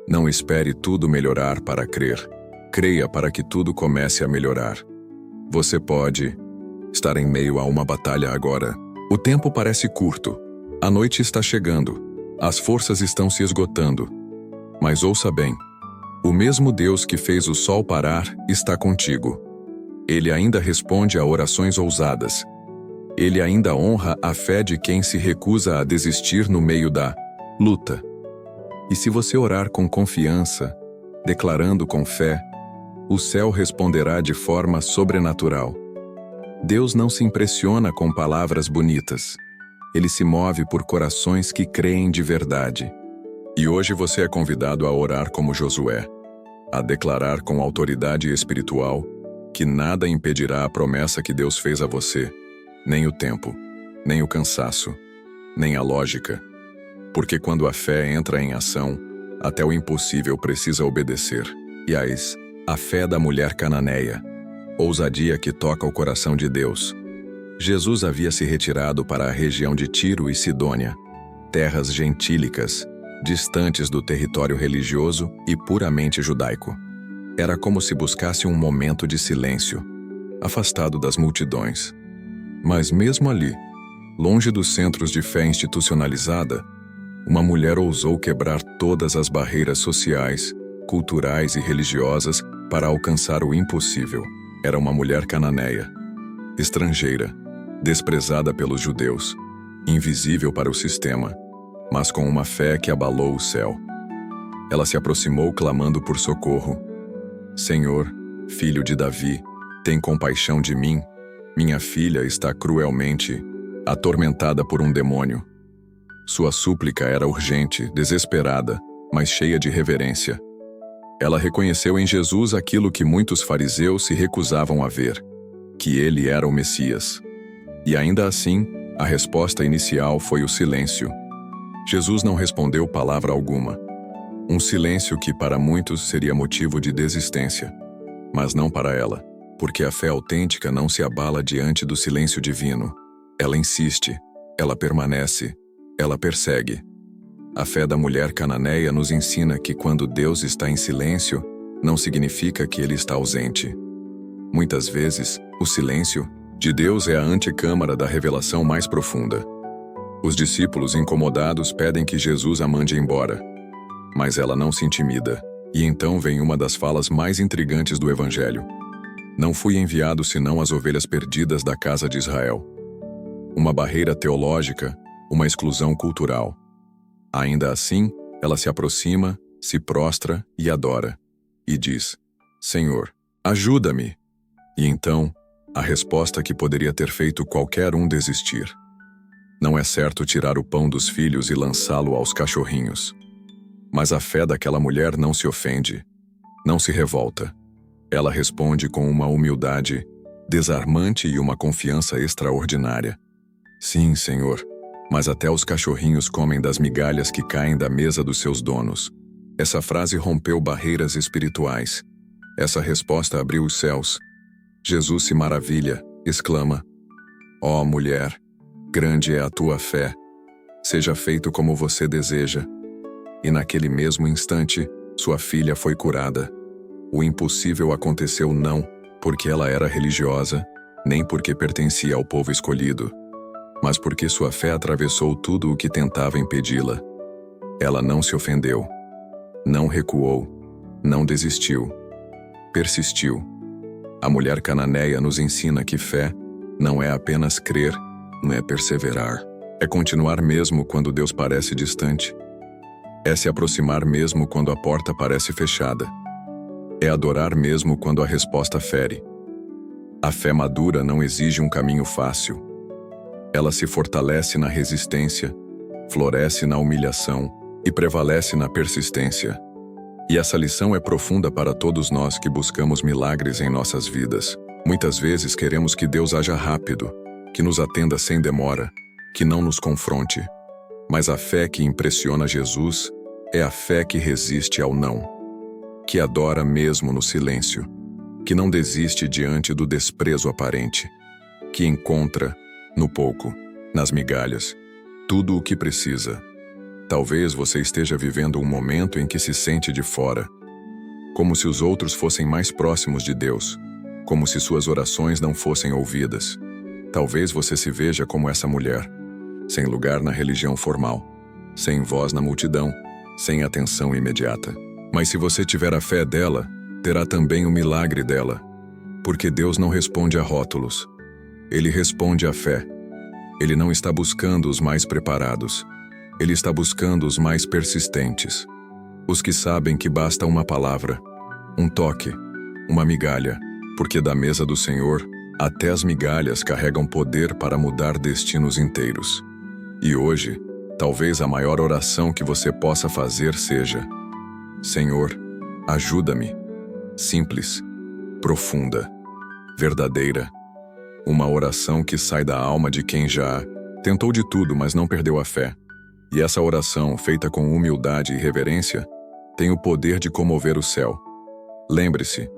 Não espere tudo melhorar para crer. Creia para que tudo comece a melhorar. Você pode estar em meio a uma batalha agora. O tempo parece curto. A noite está chegando. As forças estão se esgotando. Mas ouça bem. O mesmo Deus que fez o sol parar está contigo. Ele ainda responde a orações ousadas. Ele ainda honra a fé de quem se recusa a desistir no meio da luta. E se você orar com confiança, declarando com fé, o céu responderá de forma sobrenatural. Deus não se impressiona com palavras bonitas. Ele se move por corações que creem de verdade. E hoje você é convidado a orar como Josué, a declarar com autoridade espiritual que nada impedirá a promessa que Deus fez a você, nem o tempo, nem o cansaço, nem a lógica. Porque quando a fé entra em ação, até o impossível precisa obedecer. E a fé da mulher cananeia, ousadia que toca o coração de Deus. Jesus havia se retirado para a região de Tiro e Sidônia, terras gentílicas, distantes do território religioso e puramente judaico. Era como se buscasse um momento de silêncio, afastado das multidões. Mas mesmo ali, longe dos centros de fé institucionalizada, uma mulher ousou quebrar todas as barreiras sociais, culturais e religiosas para alcançar o impossível. Era uma mulher cananeia, estrangeira, desprezada pelos judeus, invisível para o sistema, mas com uma fé que abalou o céu. Ela se aproximou clamando por socorro. Senhor, filho de Davi, tem compaixão de mim. Minha filha está cruelmente atormentada por um demônio. Sua súplica era urgente, desesperada, mas cheia de reverência. Ela reconheceu em Jesus aquilo que muitos fariseus se recusavam a ver, que ele era o Messias. E ainda assim, a resposta inicial foi o silêncio. Jesus não respondeu palavra alguma. Um silêncio que para muitos seria motivo de desistência, mas não para ela, porque a fé autêntica não se abala diante do silêncio divino. Ela insiste, ela permanece, ela persegue. A fé da mulher cananeia nos ensina que quando Deus está em silêncio, não significa que ele está ausente. Muitas vezes, o silêncio de Deus é a antecâmara da revelação mais profunda. Os discípulos incomodados pedem que Jesus a mande embora, mas ela não se intimida, e então vem uma das falas mais intrigantes do Evangelho. Não fui enviado senão as ovelhas perdidas da casa de Israel. Uma barreira teológica, uma exclusão cultural. Ainda assim, ela se aproxima, se prostra e adora, e diz: Senhor, ajuda-me! E então, a resposta que poderia ter feito qualquer um desistir. Não é certo tirar o pão dos filhos e lançá-lo aos cachorrinhos. Mas a fé daquela mulher não se ofende, não se revolta. Ela responde com uma humildade desarmante e uma confiança extraordinária. Sim, Senhor, mas até os cachorrinhos comem das migalhas que caem da mesa dos seus donos. Essa frase rompeu barreiras espirituais. Essa resposta abriu os céus. Jesus se maravilha, exclama: Ó mulher, grande é a tua fé. Seja feito como você deseja. E naquele mesmo instante, sua filha foi curada. O impossível aconteceu não porque ela era religiosa, nem porque pertencia ao povo escolhido, mas porque sua fé atravessou tudo o que tentava impedi-la. Ela não se ofendeu, não recuou, não desistiu, persistiu. A mulher cananeia nos ensina que fé não é apenas crer, não é perseverar. É continuar mesmo quando Deus parece distante. É se aproximar mesmo quando a porta parece fechada. É adorar mesmo quando a resposta fere. A fé madura não exige um caminho fácil. Ela se fortalece na resistência, floresce na humilhação e prevalece na persistência. E essa lição é profunda para todos nós que buscamos milagres em nossas vidas. Muitas vezes queremos que Deus haja rápido, que nos atenda sem demora, que não nos confronte. Mas a fé que impressiona Jesus é a fé que resiste ao não, que adora mesmo no silêncio, que não desiste diante do desprezo aparente, que encontra, no pouco, nas migalhas, tudo o que precisa. Talvez você esteja vivendo um momento em que se sente de fora, como se os outros fossem mais próximos de Deus, como se suas orações não fossem ouvidas. Talvez você se veja como essa mulher, sem lugar na religião formal, sem voz na multidão, sem atenção imediata. Mas se você tiver a fé dela, terá também o milagre dela. Porque Deus não responde a rótulos. Ele responde à fé. Ele não está buscando os mais preparados. Ele está buscando os mais persistentes. Os que sabem que basta uma palavra, um toque, uma migalha. Porque da mesa do Senhor, até as migalhas carregam poder para mudar destinos inteiros. E hoje, talvez a maior oração que você possa fazer seja: Senhor, ajuda-me. Simples, profunda, verdadeira. Uma oração que sai da alma de quem já tentou de tudo, mas não perdeu a fé. E essa oração, feita com humildade e reverência, tem o poder de comover o céu. Lembre-se,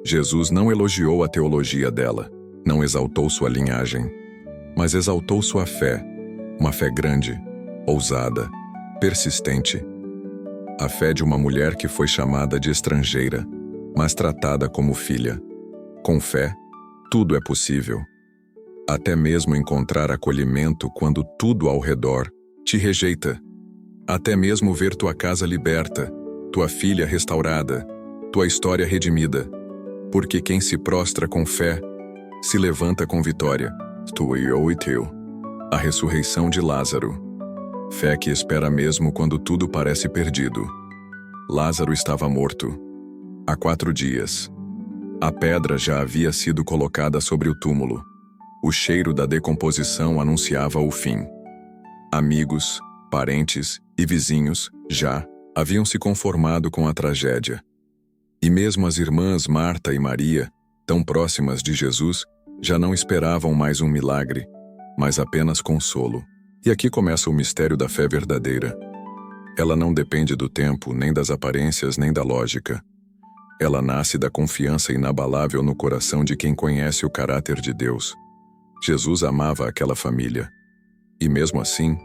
Jesus não elogiou a teologia dela, não exaltou sua linhagem, mas exaltou sua fé, uma fé grande, ousada, persistente. A fé de uma mulher que foi chamada de estrangeira, mas tratada como filha. Com fé, tudo é possível. Até mesmo encontrar acolhimento quando tudo ao redor te rejeita. Até mesmo ver tua casa liberta, tua filha restaurada, tua história redimida. Porque quem se prostra com fé, se levanta com vitória. A ressurreição de Lázaro. Fé que espera mesmo quando tudo parece perdido. Lázaro estava morto. Há 4 dias. A pedra já havia sido colocada sobre o túmulo. O cheiro da decomposição anunciava o fim. Amigos, parentes e vizinhos já haviam se conformado com a tragédia. E mesmo as irmãs Marta e Maria, tão próximas de Jesus, já não esperavam mais um milagre, mas apenas consolo. E aqui começa o mistério da fé verdadeira. Ela não depende do tempo, nem das aparências, nem da lógica. Ela nasce da confiança inabalável no coração de quem conhece o caráter de Deus. Jesus amava aquela família. E mesmo assim,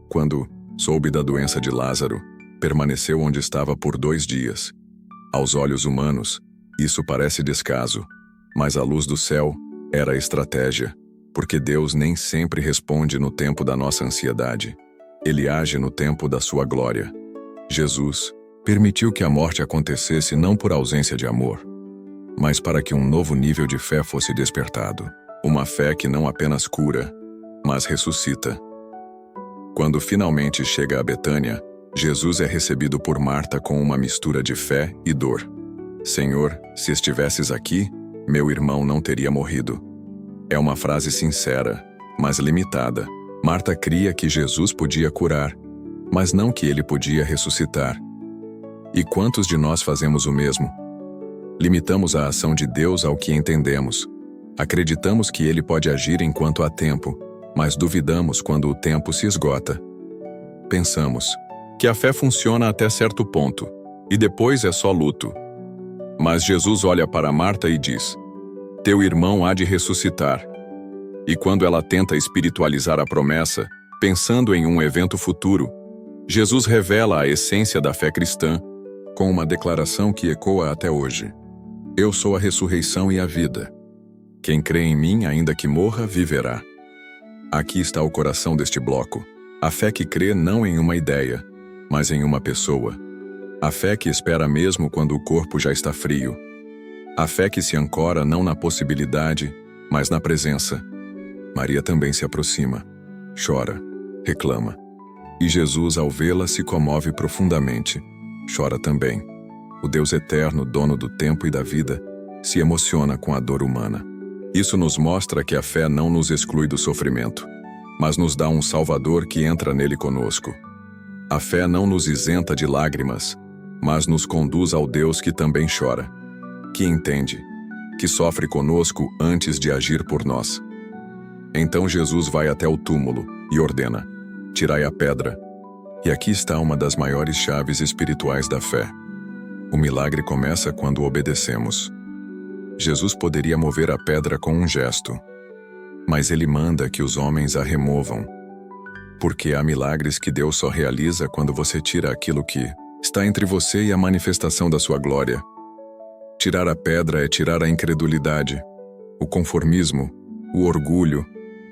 quando soube da doença de Lázaro, permaneceu onde estava por 2 dias. Aos olhos humanos, isso parece descaso, mas à luz do céu, era estratégia, porque Deus nem sempre responde no tempo da nossa ansiedade. Ele age no tempo da sua glória. Jesus permitiu que a morte acontecesse não por ausência de amor, mas para que um novo nível de fé fosse despertado. Uma fé que não apenas cura, mas ressuscita. Quando finalmente chega a Betânia, Jesus é recebido por Marta com uma mistura de fé e dor. Senhor, se estivesses aqui, meu irmão não teria morrido. É uma frase sincera, mas limitada. Marta cria que Jesus podia curar, mas não que ele podia ressuscitar. E quantos de nós fazemos o mesmo? Limitamos a ação de Deus ao que entendemos. Acreditamos que ele pode agir enquanto há tempo, mas duvidamos quando o tempo se esgota. Pensamos que a fé funciona até certo ponto, E depois é só luto. Mas Jesus olha para Marta e diz: teu irmão há de ressuscitar. E quando ela tenta espiritualizar a promessa, pensando em um evento futuro, Jesus revela a essência da fé cristã com uma declaração que ecoa até hoje: eu sou a ressurreição e a vida. Quem crê em mim, ainda que morra, viverá. Aqui está o coração deste bloco. A fé que crê não em uma ideia, mas em uma pessoa. A fé que espera mesmo quando o corpo já está frio. A fé que se ancora não na possibilidade, mas na presença. Maria também se aproxima, chora, reclama. E Jesus, ao vê-la, se comove profundamente. Chora também. O Deus eterno, dono do tempo e da vida, se emociona com a dor humana. Isso nos mostra que a fé não nos exclui do sofrimento, mas nos dá um Salvador que entra nele conosco. A fé não nos isenta de lágrimas, mas nos conduz ao Deus que também chora, que entende, que sofre conosco antes de agir por nós. Então Jesus vai até o túmulo e ordena: tirai a pedra. E aqui está uma das maiores chaves espirituais da fé. O milagre começa quando obedecemos. Jesus poderia mover a pedra com um gesto, mas ele manda que os homens a removam. Porque há milagres que Deus só realiza quando você tira aquilo que está entre você e a manifestação da sua glória. Tirar a pedra é tirar a incredulidade, o conformismo, o orgulho,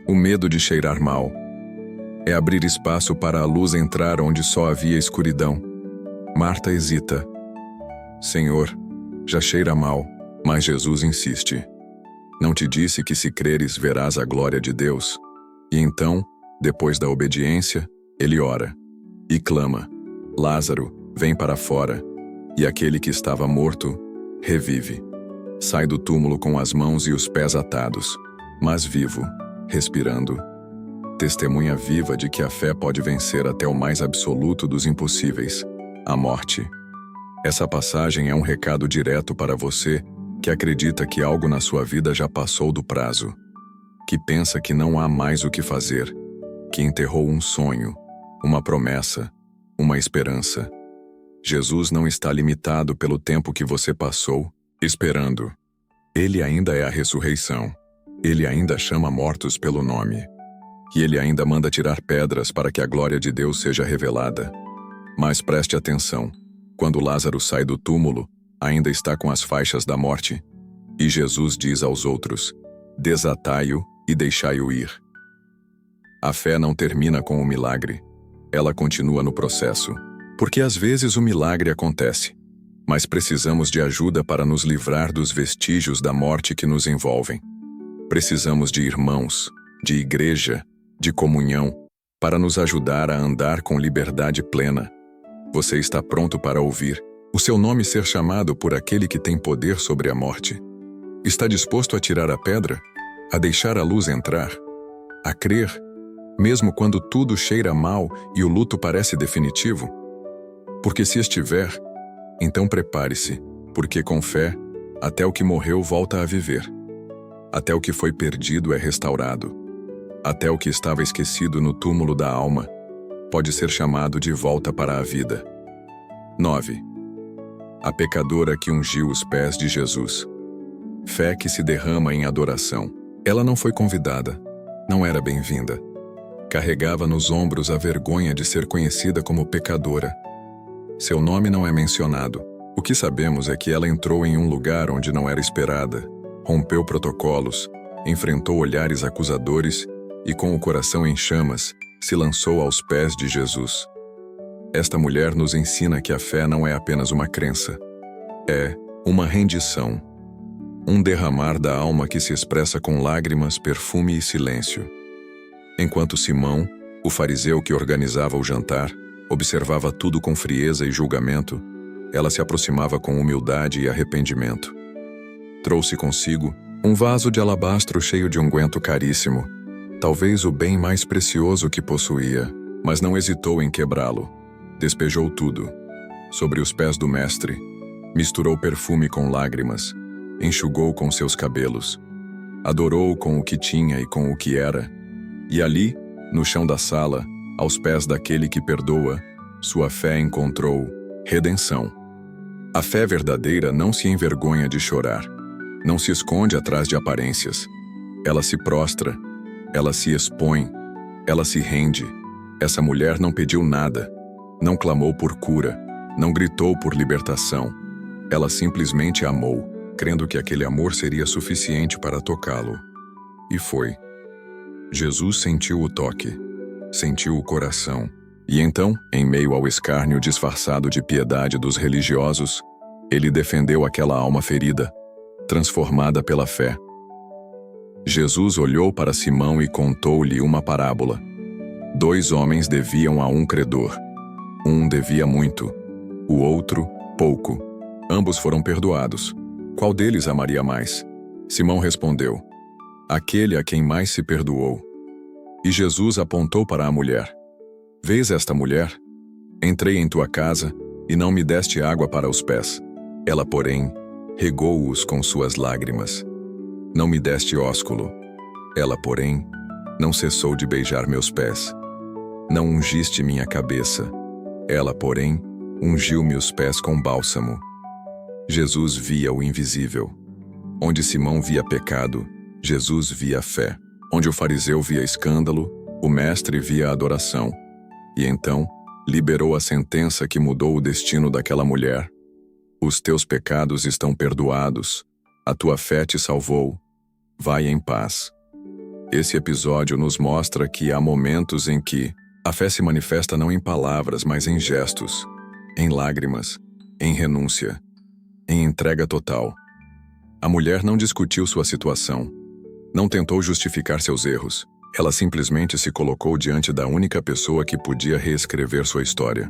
o medo de cheirar mal. É abrir espaço para a luz entrar onde só havia escuridão. Marta hesita. Senhor, já cheira mal, mas Jesus insiste. Não te disse que se creres verás a glória de Deus? E então, depois da obediência, ele ora e clama: Lázaro, vem para fora. E aquele que estava morto revive. Sai do túmulo com as mãos e os pés atados, mas vivo, respirando. Testemunha viva de que a fé pode vencer até o mais absoluto dos impossíveis, a morte. Essa passagem é um recado direto para você que acredita que algo na sua vida já passou do prazo, que pensa que não há mais o que fazer, que enterrou um sonho, uma promessa, uma esperança. Jesus não está limitado pelo tempo que você passou esperando. Ele ainda é a ressurreição. Ele ainda chama mortos pelo nome. E ele ainda manda tirar pedras para que a glória de Deus seja revelada. Mas preste atenção. Quando Lázaro sai do túmulo, ainda está com as faixas da morte. E Jesus diz aos outros: desatai-o e deixai-o ir. A fé não termina com o milagre. Ela continua no processo. Porque às vezes o milagre acontece, mas precisamos de ajuda para nos livrar dos vestígios da morte que nos envolvem. Precisamos de irmãos, de igreja, de comunhão, para nos ajudar a andar com liberdade plena. Você está pronto para ouvir o seu nome ser chamado por aquele que tem poder sobre a morte? Está disposto a tirar a pedra? A deixar a luz entrar? A crer, mesmo quando tudo cheira mal e o luto parece definitivo? Porque se estiver, então prepare-se, porque com fé, até o que morreu volta a viver. Até o que foi perdido é restaurado. Até o que estava esquecido no túmulo da alma pode ser chamado de volta para a vida. 9. A pecadora que ungiu os pés de Jesus. Fé que se derrama em adoração. Ela não foi convidada, não era bem-vinda. Carregava nos ombros a vergonha de ser conhecida como pecadora. Seu nome não é mencionado. O que sabemos é que ela entrou em um lugar onde não era esperada, rompeu protocolos, enfrentou olhares acusadores e, com o coração em chamas, se lançou aos pés de Jesus. Esta mulher nos ensina que a fé não é apenas uma crença. É uma rendição. Um derramar da alma que se expressa com lágrimas, perfume e silêncio. Enquanto Simão, o fariseu que organizava o jantar, observava tudo com frieza e julgamento, ela se aproximava com humildade e arrependimento. Trouxe consigo um vaso de alabastro cheio de unguento caríssimo, talvez o bem mais precioso que possuía, mas não hesitou em quebrá-lo. Despejou tudo sobre os pés do mestre, misturou perfume com lágrimas, enxugou com seus cabelos, adorou com o que tinha e com o que era, e ali, no chão da sala, aos pés daquele que perdoa, sua fé encontrou redenção. A fé verdadeira não se envergonha de chorar, não se esconde atrás de aparências. Ela se prostra, ela se expõe, ela se rende. Essa mulher não pediu nada, não clamou por cura, não gritou por libertação. Ela simplesmente amou, crendo que aquele amor seria suficiente para tocá-lo. E foi. Jesus sentiu o toque, sentiu o coração. E então, em meio ao escárnio disfarçado de piedade dos religiosos, ele defendeu aquela alma ferida, transformada pela fé. Jesus olhou para Simão e contou-lhe uma parábola. 2 homens deviam a um credor. Um devia muito, o outro, pouco. Ambos foram perdoados. Qual deles amaria mais? Simão respondeu: aquele a quem mais se perdoou. E Jesus apontou para a mulher: vês esta mulher? Entrei em tua casa e não me deste água para os pés. Ela, porém, regou-os com suas lágrimas. Não me deste ósculo. Ela, porém, não cessou de beijar meus pés. Não ungiste minha cabeça. Ela, porém, ungiu-me os pés com bálsamo. Jesus via o invisível. Onde Simão via pecado, Jesus via fé. Onde o fariseu via escândalo, o mestre via adoração. E então, liberou a sentença que mudou o destino daquela mulher. Os teus pecados estão perdoados. A tua fé te salvou. Vai em paz. Esse episódio nos mostra que há momentos em que a fé se manifesta não em palavras, mas em gestos, em lágrimas, em renúncia, em entrega total. A mulher não discutiu sua situação, não tentou justificar seus erros. Ela simplesmente se colocou diante da única pessoa que podia reescrever sua história.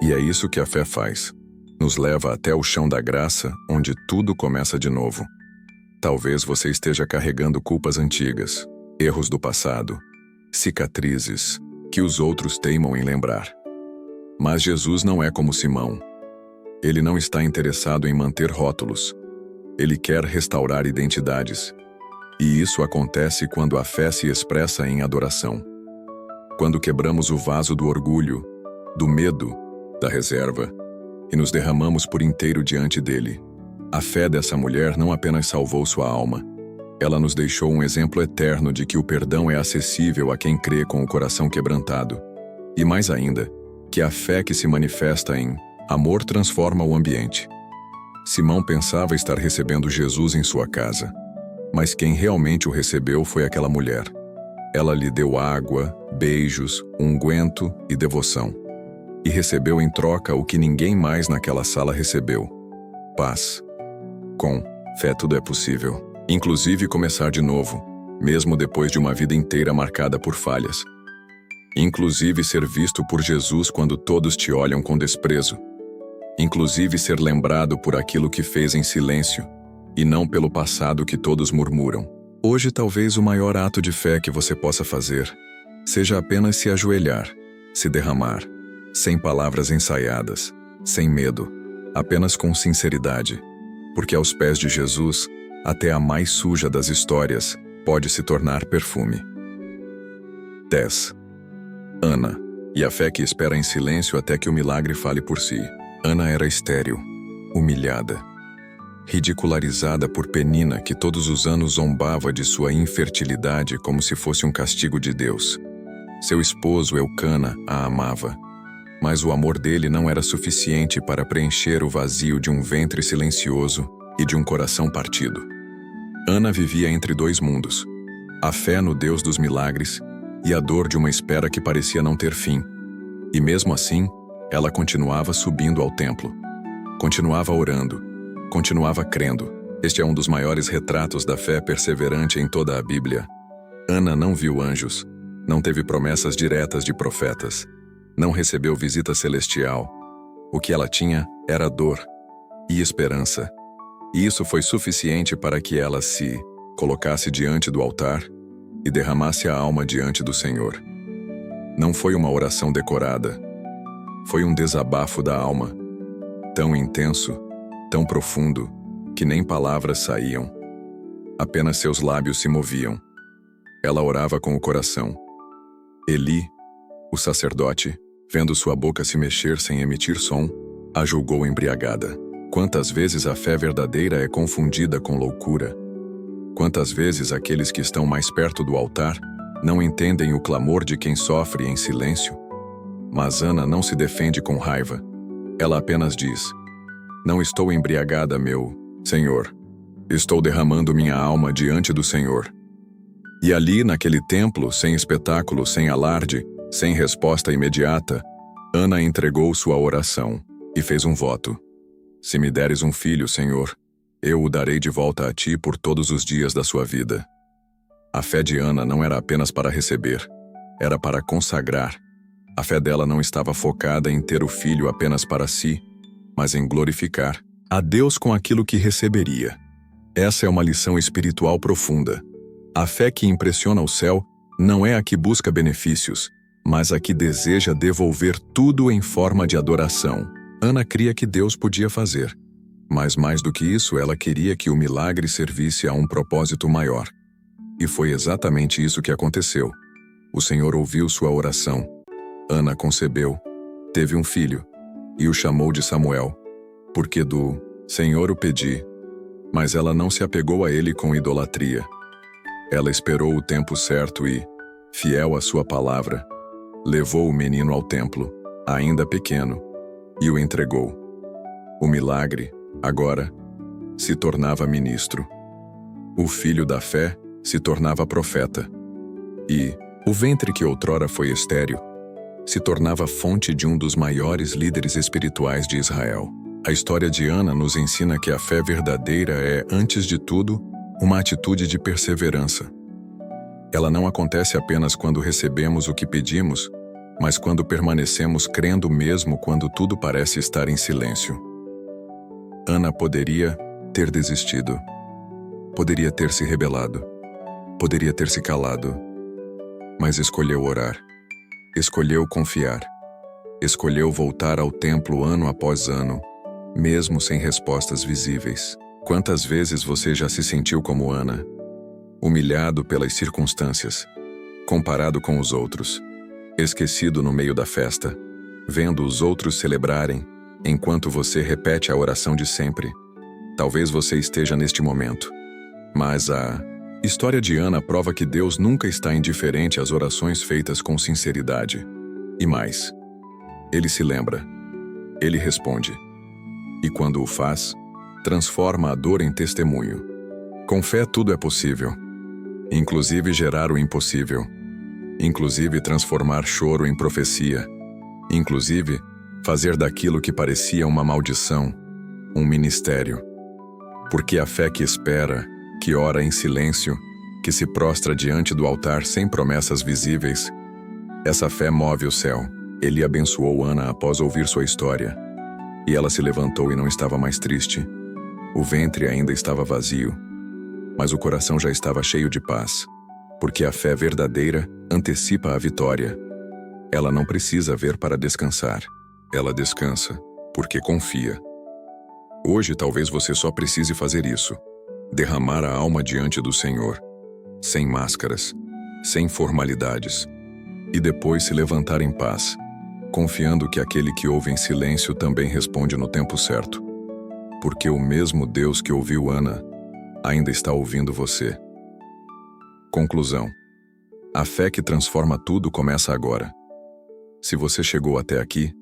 E é isso que a fé faz. Nos leva até o chão da graça, onde tudo começa de novo. Talvez você esteja carregando culpas antigas, erros do passado, cicatrizes que os outros teimam em lembrar. Mas Jesus não é como Simão. Ele não está interessado em manter rótulos. Ele quer restaurar identidades. E isso acontece quando a fé se expressa em adoração. Quando quebramos o vaso do orgulho, do medo, da reserva, e nos derramamos por inteiro diante dele. A fé dessa mulher não apenas salvou sua alma, ela nos deixou um exemplo eterno de que o perdão é acessível a quem crê com o coração quebrantado. E mais ainda, que a fé que se manifesta em amor transforma o ambiente. Simão pensava estar recebendo Jesus em sua casa, mas quem realmente o recebeu foi aquela mulher. Ela lhe deu água, beijos, unguento e devoção. E recebeu em troca o que ninguém mais naquela sala recebeu: paz. Com fé tudo é possível, inclusive começar de novo, mesmo depois de uma vida inteira marcada por falhas. Inclusive ser visto por Jesus quando todos te olham com desprezo. Inclusive ser lembrado por aquilo que fez em silêncio, e não pelo passado que todos murmuram. Hoje talvez o maior ato de fé que você possa fazer seja apenas se ajoelhar, se derramar, sem palavras ensaiadas, sem medo, apenas com sinceridade, porque aos pés de Jesus, até a mais suja das histórias pode se tornar perfume. 10. Ana, e a fé que espera em silêncio até que o milagre fale por si. Ana era estéril, humilhada, ridicularizada por Penina, que todos os anos zombava de sua infertilidade como se fosse um castigo de Deus. Seu esposo Eucana a amava, mas o amor dele não era suficiente para preencher o vazio de um ventre silencioso e de um coração partido. Ana vivia entre 2 mundos: a fé no Deus dos milagres e a dor de uma espera que parecia não ter fim. E mesmo assim, ela continuava subindo ao templo, continuava orando, continuava crendo. Este é um dos maiores retratos da fé perseverante em toda a Bíblia. Ana não viu anjos, não teve promessas diretas de profetas, não recebeu visita celestial. O que ela tinha era dor e esperança. E isso foi suficiente para que ela se colocasse diante do altar e derramasse a alma diante do Senhor. Não foi uma oração decorada. Foi um desabafo da alma, tão intenso, tão profundo, que nem palavras saíam. Apenas seus lábios se moviam. Ela orava com o coração. Eli, o sacerdote, vendo sua boca se mexer sem emitir som, a julgou embriagada. Quantas vezes a fé verdadeira é confundida com loucura? Quantas vezes aqueles que estão mais perto do altar não entendem o clamor de quem sofre em silêncio? Mas Ana não se defende com raiva. Ela apenas diz: não estou embriagada, meu Senhor. Estou derramando minha alma diante do Senhor. E ali, naquele templo, sem espetáculo, sem alarde, sem resposta imediata, Ana entregou sua oração e fez um voto. Se me deres um filho, Senhor, eu o darei de volta a ti por todos os dias da sua vida. A fé de Ana não era apenas para receber, era para consagrar. A fé dela não estava focada em ter o filho apenas para si, mas em glorificar a Deus com aquilo que receberia. Essa é uma lição espiritual profunda. A fé que impressiona o céu não é a que busca benefícios, mas a que deseja devolver tudo em forma de adoração. Ana cria que Deus podia fazer, mas mais do que isso, ela queria que o milagre servisse a um propósito maior. E foi exatamente isso que aconteceu. O Senhor ouviu sua oração. Ana concebeu, teve um filho, e o chamou de Samuel, porque do Senhor o pedi. Mas ela não se apegou a ele com idolatria. Ela esperou o tempo certo e, fiel à sua palavra, levou o menino ao templo, ainda pequeno, e o entregou. O milagre, agora, se tornava ministro. O filho da fé se tornava profeta. E o ventre que outrora foi estéril se tornava fonte de um dos maiores líderes espirituais de Israel. A história de Ana nos ensina que a fé verdadeira é, antes de tudo, uma atitude de perseverança. Ela não acontece apenas quando recebemos o que pedimos, mas quando permanecemos crendo mesmo quando tudo parece estar em silêncio. Ana poderia ter desistido, poderia ter se rebelado, poderia ter se calado, mas escolheu orar, escolheu confiar, escolheu voltar ao templo ano após ano, mesmo sem respostas visíveis. Quantas vezes você já se sentiu como Ana, humilhado pelas circunstâncias, comparado com os outros, esquecido no meio da festa, vendo os outros celebrarem, enquanto você repete a oração de sempre? Talvez você esteja neste momento. Mas a história de Ana prova que Deus nunca está indiferente às orações feitas com sinceridade. E mais, Ele se lembra. Ele responde. E quando o faz, transforma a dor em testemunho. Com fé tudo é possível, inclusive gerar o impossível, inclusive transformar choro em profecia, inclusive fazer daquilo que parecia uma maldição, um ministério. Porque a fé que espera, que ora em silêncio, que se prostra diante do altar sem promessas visíveis, essa fé move o céu. Ele abençoou Ana após ouvir sua história. E ela se levantou e não estava mais triste. O ventre ainda estava vazio, mas o coração já estava cheio de paz, porque a fé verdadeira antecipa a vitória. Ela não precisa ver para descansar. Ela descansa, porque confia. Hoje talvez você só precise fazer isso. Derramar a alma diante do Senhor, sem máscaras, sem formalidades, e depois se levantar em paz, confiando que aquele que ouve em silêncio também responde no tempo certo. Porque o mesmo Deus que ouviu Ana ainda está ouvindo você. Conclusão. A fé que transforma tudo começa agora. Se você chegou até aqui,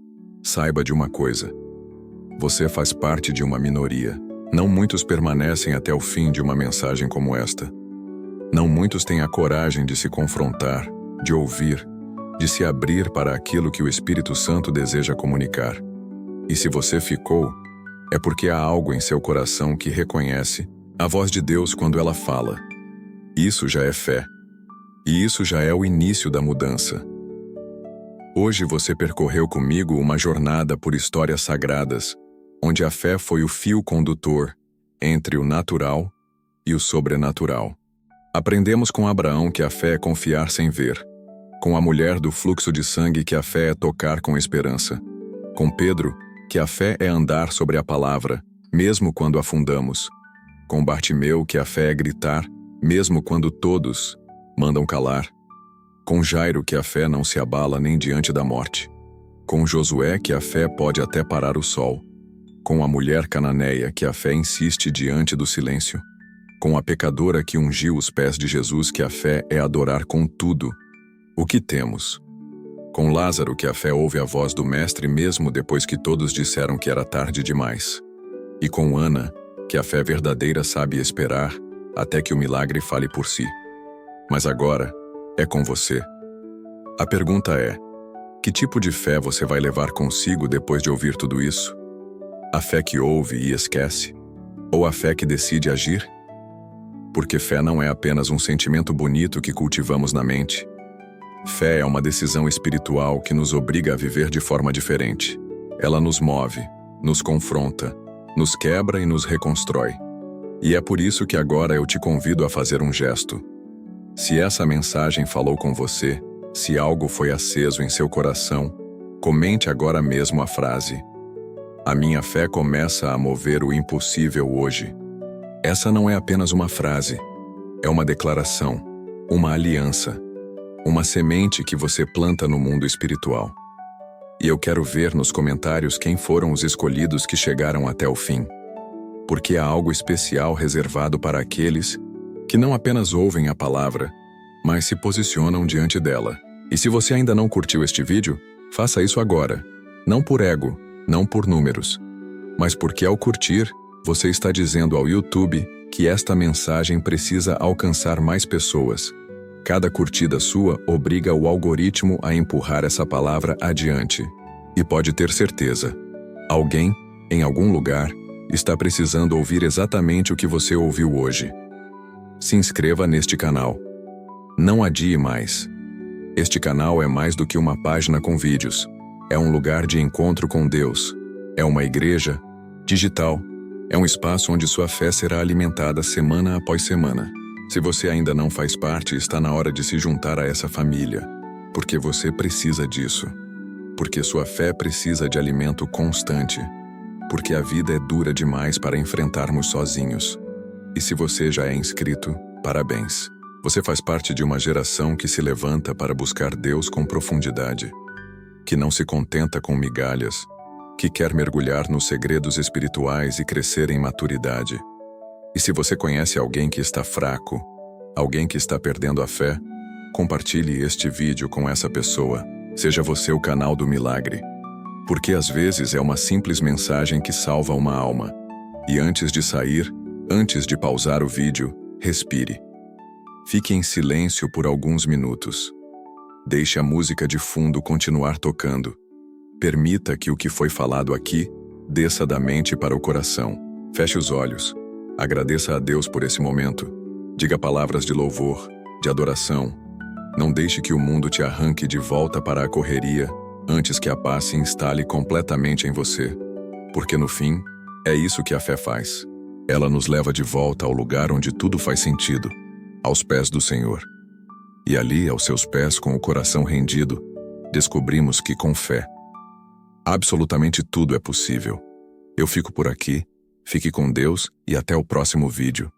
saiba de uma coisa. Você faz parte de uma minoria. Não muitos permanecem até o fim de uma mensagem como esta. Não muitos têm a coragem de se confrontar, de ouvir, de se abrir para aquilo que o Espírito Santo deseja comunicar. E se você ficou, é porque há algo em seu coração que reconhece a voz de Deus quando ela fala. Isso já é fé. E isso já é o início da mudança. Hoje você percorreu comigo uma jornada por histórias sagradas, onde a fé foi o fio condutor entre o natural e o sobrenatural. Aprendemos com Abraão que a fé é confiar sem ver, com a mulher do fluxo de sangue que a fé é tocar com esperança, com Pedro que a fé é andar sobre a palavra, mesmo quando afundamos, com Bartimeu que a fé é gritar, mesmo quando todos mandam calar, com Jairo que a fé não se abala nem diante da morte, com Josué que a fé pode até parar o sol, com a mulher cananeia que a fé insiste diante do silêncio, com a pecadora que ungiu os pés de Jesus que a fé é adorar com tudo o que temos, com Lázaro que a fé ouve a voz do Mestre mesmo depois que todos disseram que era tarde demais, e com Ana, que a fé verdadeira sabe esperar até que o milagre fale por si. Mas agora é com você. A pergunta é: que tipo de fé você vai levar consigo depois de ouvir tudo isso? A fé que ouve e esquece? Ou a fé que decide agir? Porque fé não é apenas um sentimento bonito que cultivamos na mente. Fé é uma decisão espiritual que nos obriga a viver de forma diferente. Ela nos move, nos confronta, nos quebra e nos reconstrói. E é por isso que agora eu te convido a fazer um gesto. Se essa mensagem falou com você, se algo foi aceso em seu coração, comente agora mesmo a frase: a minha fé começa a mover o impossível hoje. Essa não é apenas uma frase, é uma declaração, uma aliança, uma semente que você planta no mundo espiritual. E eu quero ver nos comentários quem foram os escolhidos que chegaram até o fim. Porque há algo especial reservado para aqueles que não apenas ouvem a palavra, mas se posicionam diante dela. E se você ainda não curtiu este vídeo, faça isso agora. Não por ego, não por números, mas porque ao curtir, você está dizendo ao YouTube que esta mensagem precisa alcançar mais pessoas. Cada curtida sua obriga o algoritmo a empurrar essa palavra adiante. E pode ter certeza, alguém, em algum lugar, está precisando ouvir exatamente o que você ouviu hoje. Se inscreva neste canal. Não adie mais. Este canal é mais do que uma página com vídeos. É um lugar de encontro com Deus. É uma igreja digital. É um espaço onde sua fé será alimentada semana após semana. Se você ainda não faz parte, está na hora de se juntar a essa família. Porque você precisa disso. Porque sua fé precisa de alimento constante. Porque a vida é dura demais para enfrentarmos sozinhos. E se você já é inscrito, parabéns. Você faz parte de uma geração que se levanta para buscar Deus com profundidade, que não se contenta com migalhas, que quer mergulhar nos segredos espirituais e crescer em maturidade. E se você conhece alguém que está fraco, alguém que está perdendo a fé, compartilhe este vídeo com essa pessoa. Seja você o canal do milagre. Porque às vezes é uma simples mensagem que salva uma alma. E antes de sair, antes de pausar o vídeo, respire. Fique em silêncio por alguns minutos. Deixe a música de fundo continuar tocando. Permita que o que foi falado aqui desça da mente para o coração. Feche os olhos. Agradeça a Deus por esse momento. Diga palavras de louvor, de adoração. Não deixe que o mundo te arranque de volta para a correria antes que a paz se instale completamente em você. Porque no fim, é isso que a fé faz. Ela nos leva de volta ao lugar onde tudo faz sentido, aos pés do Senhor. E ali, aos seus pés, com o coração rendido, descobrimos que com fé, absolutamente tudo é possível. Eu fico por aqui, fique com Deus e até o próximo vídeo.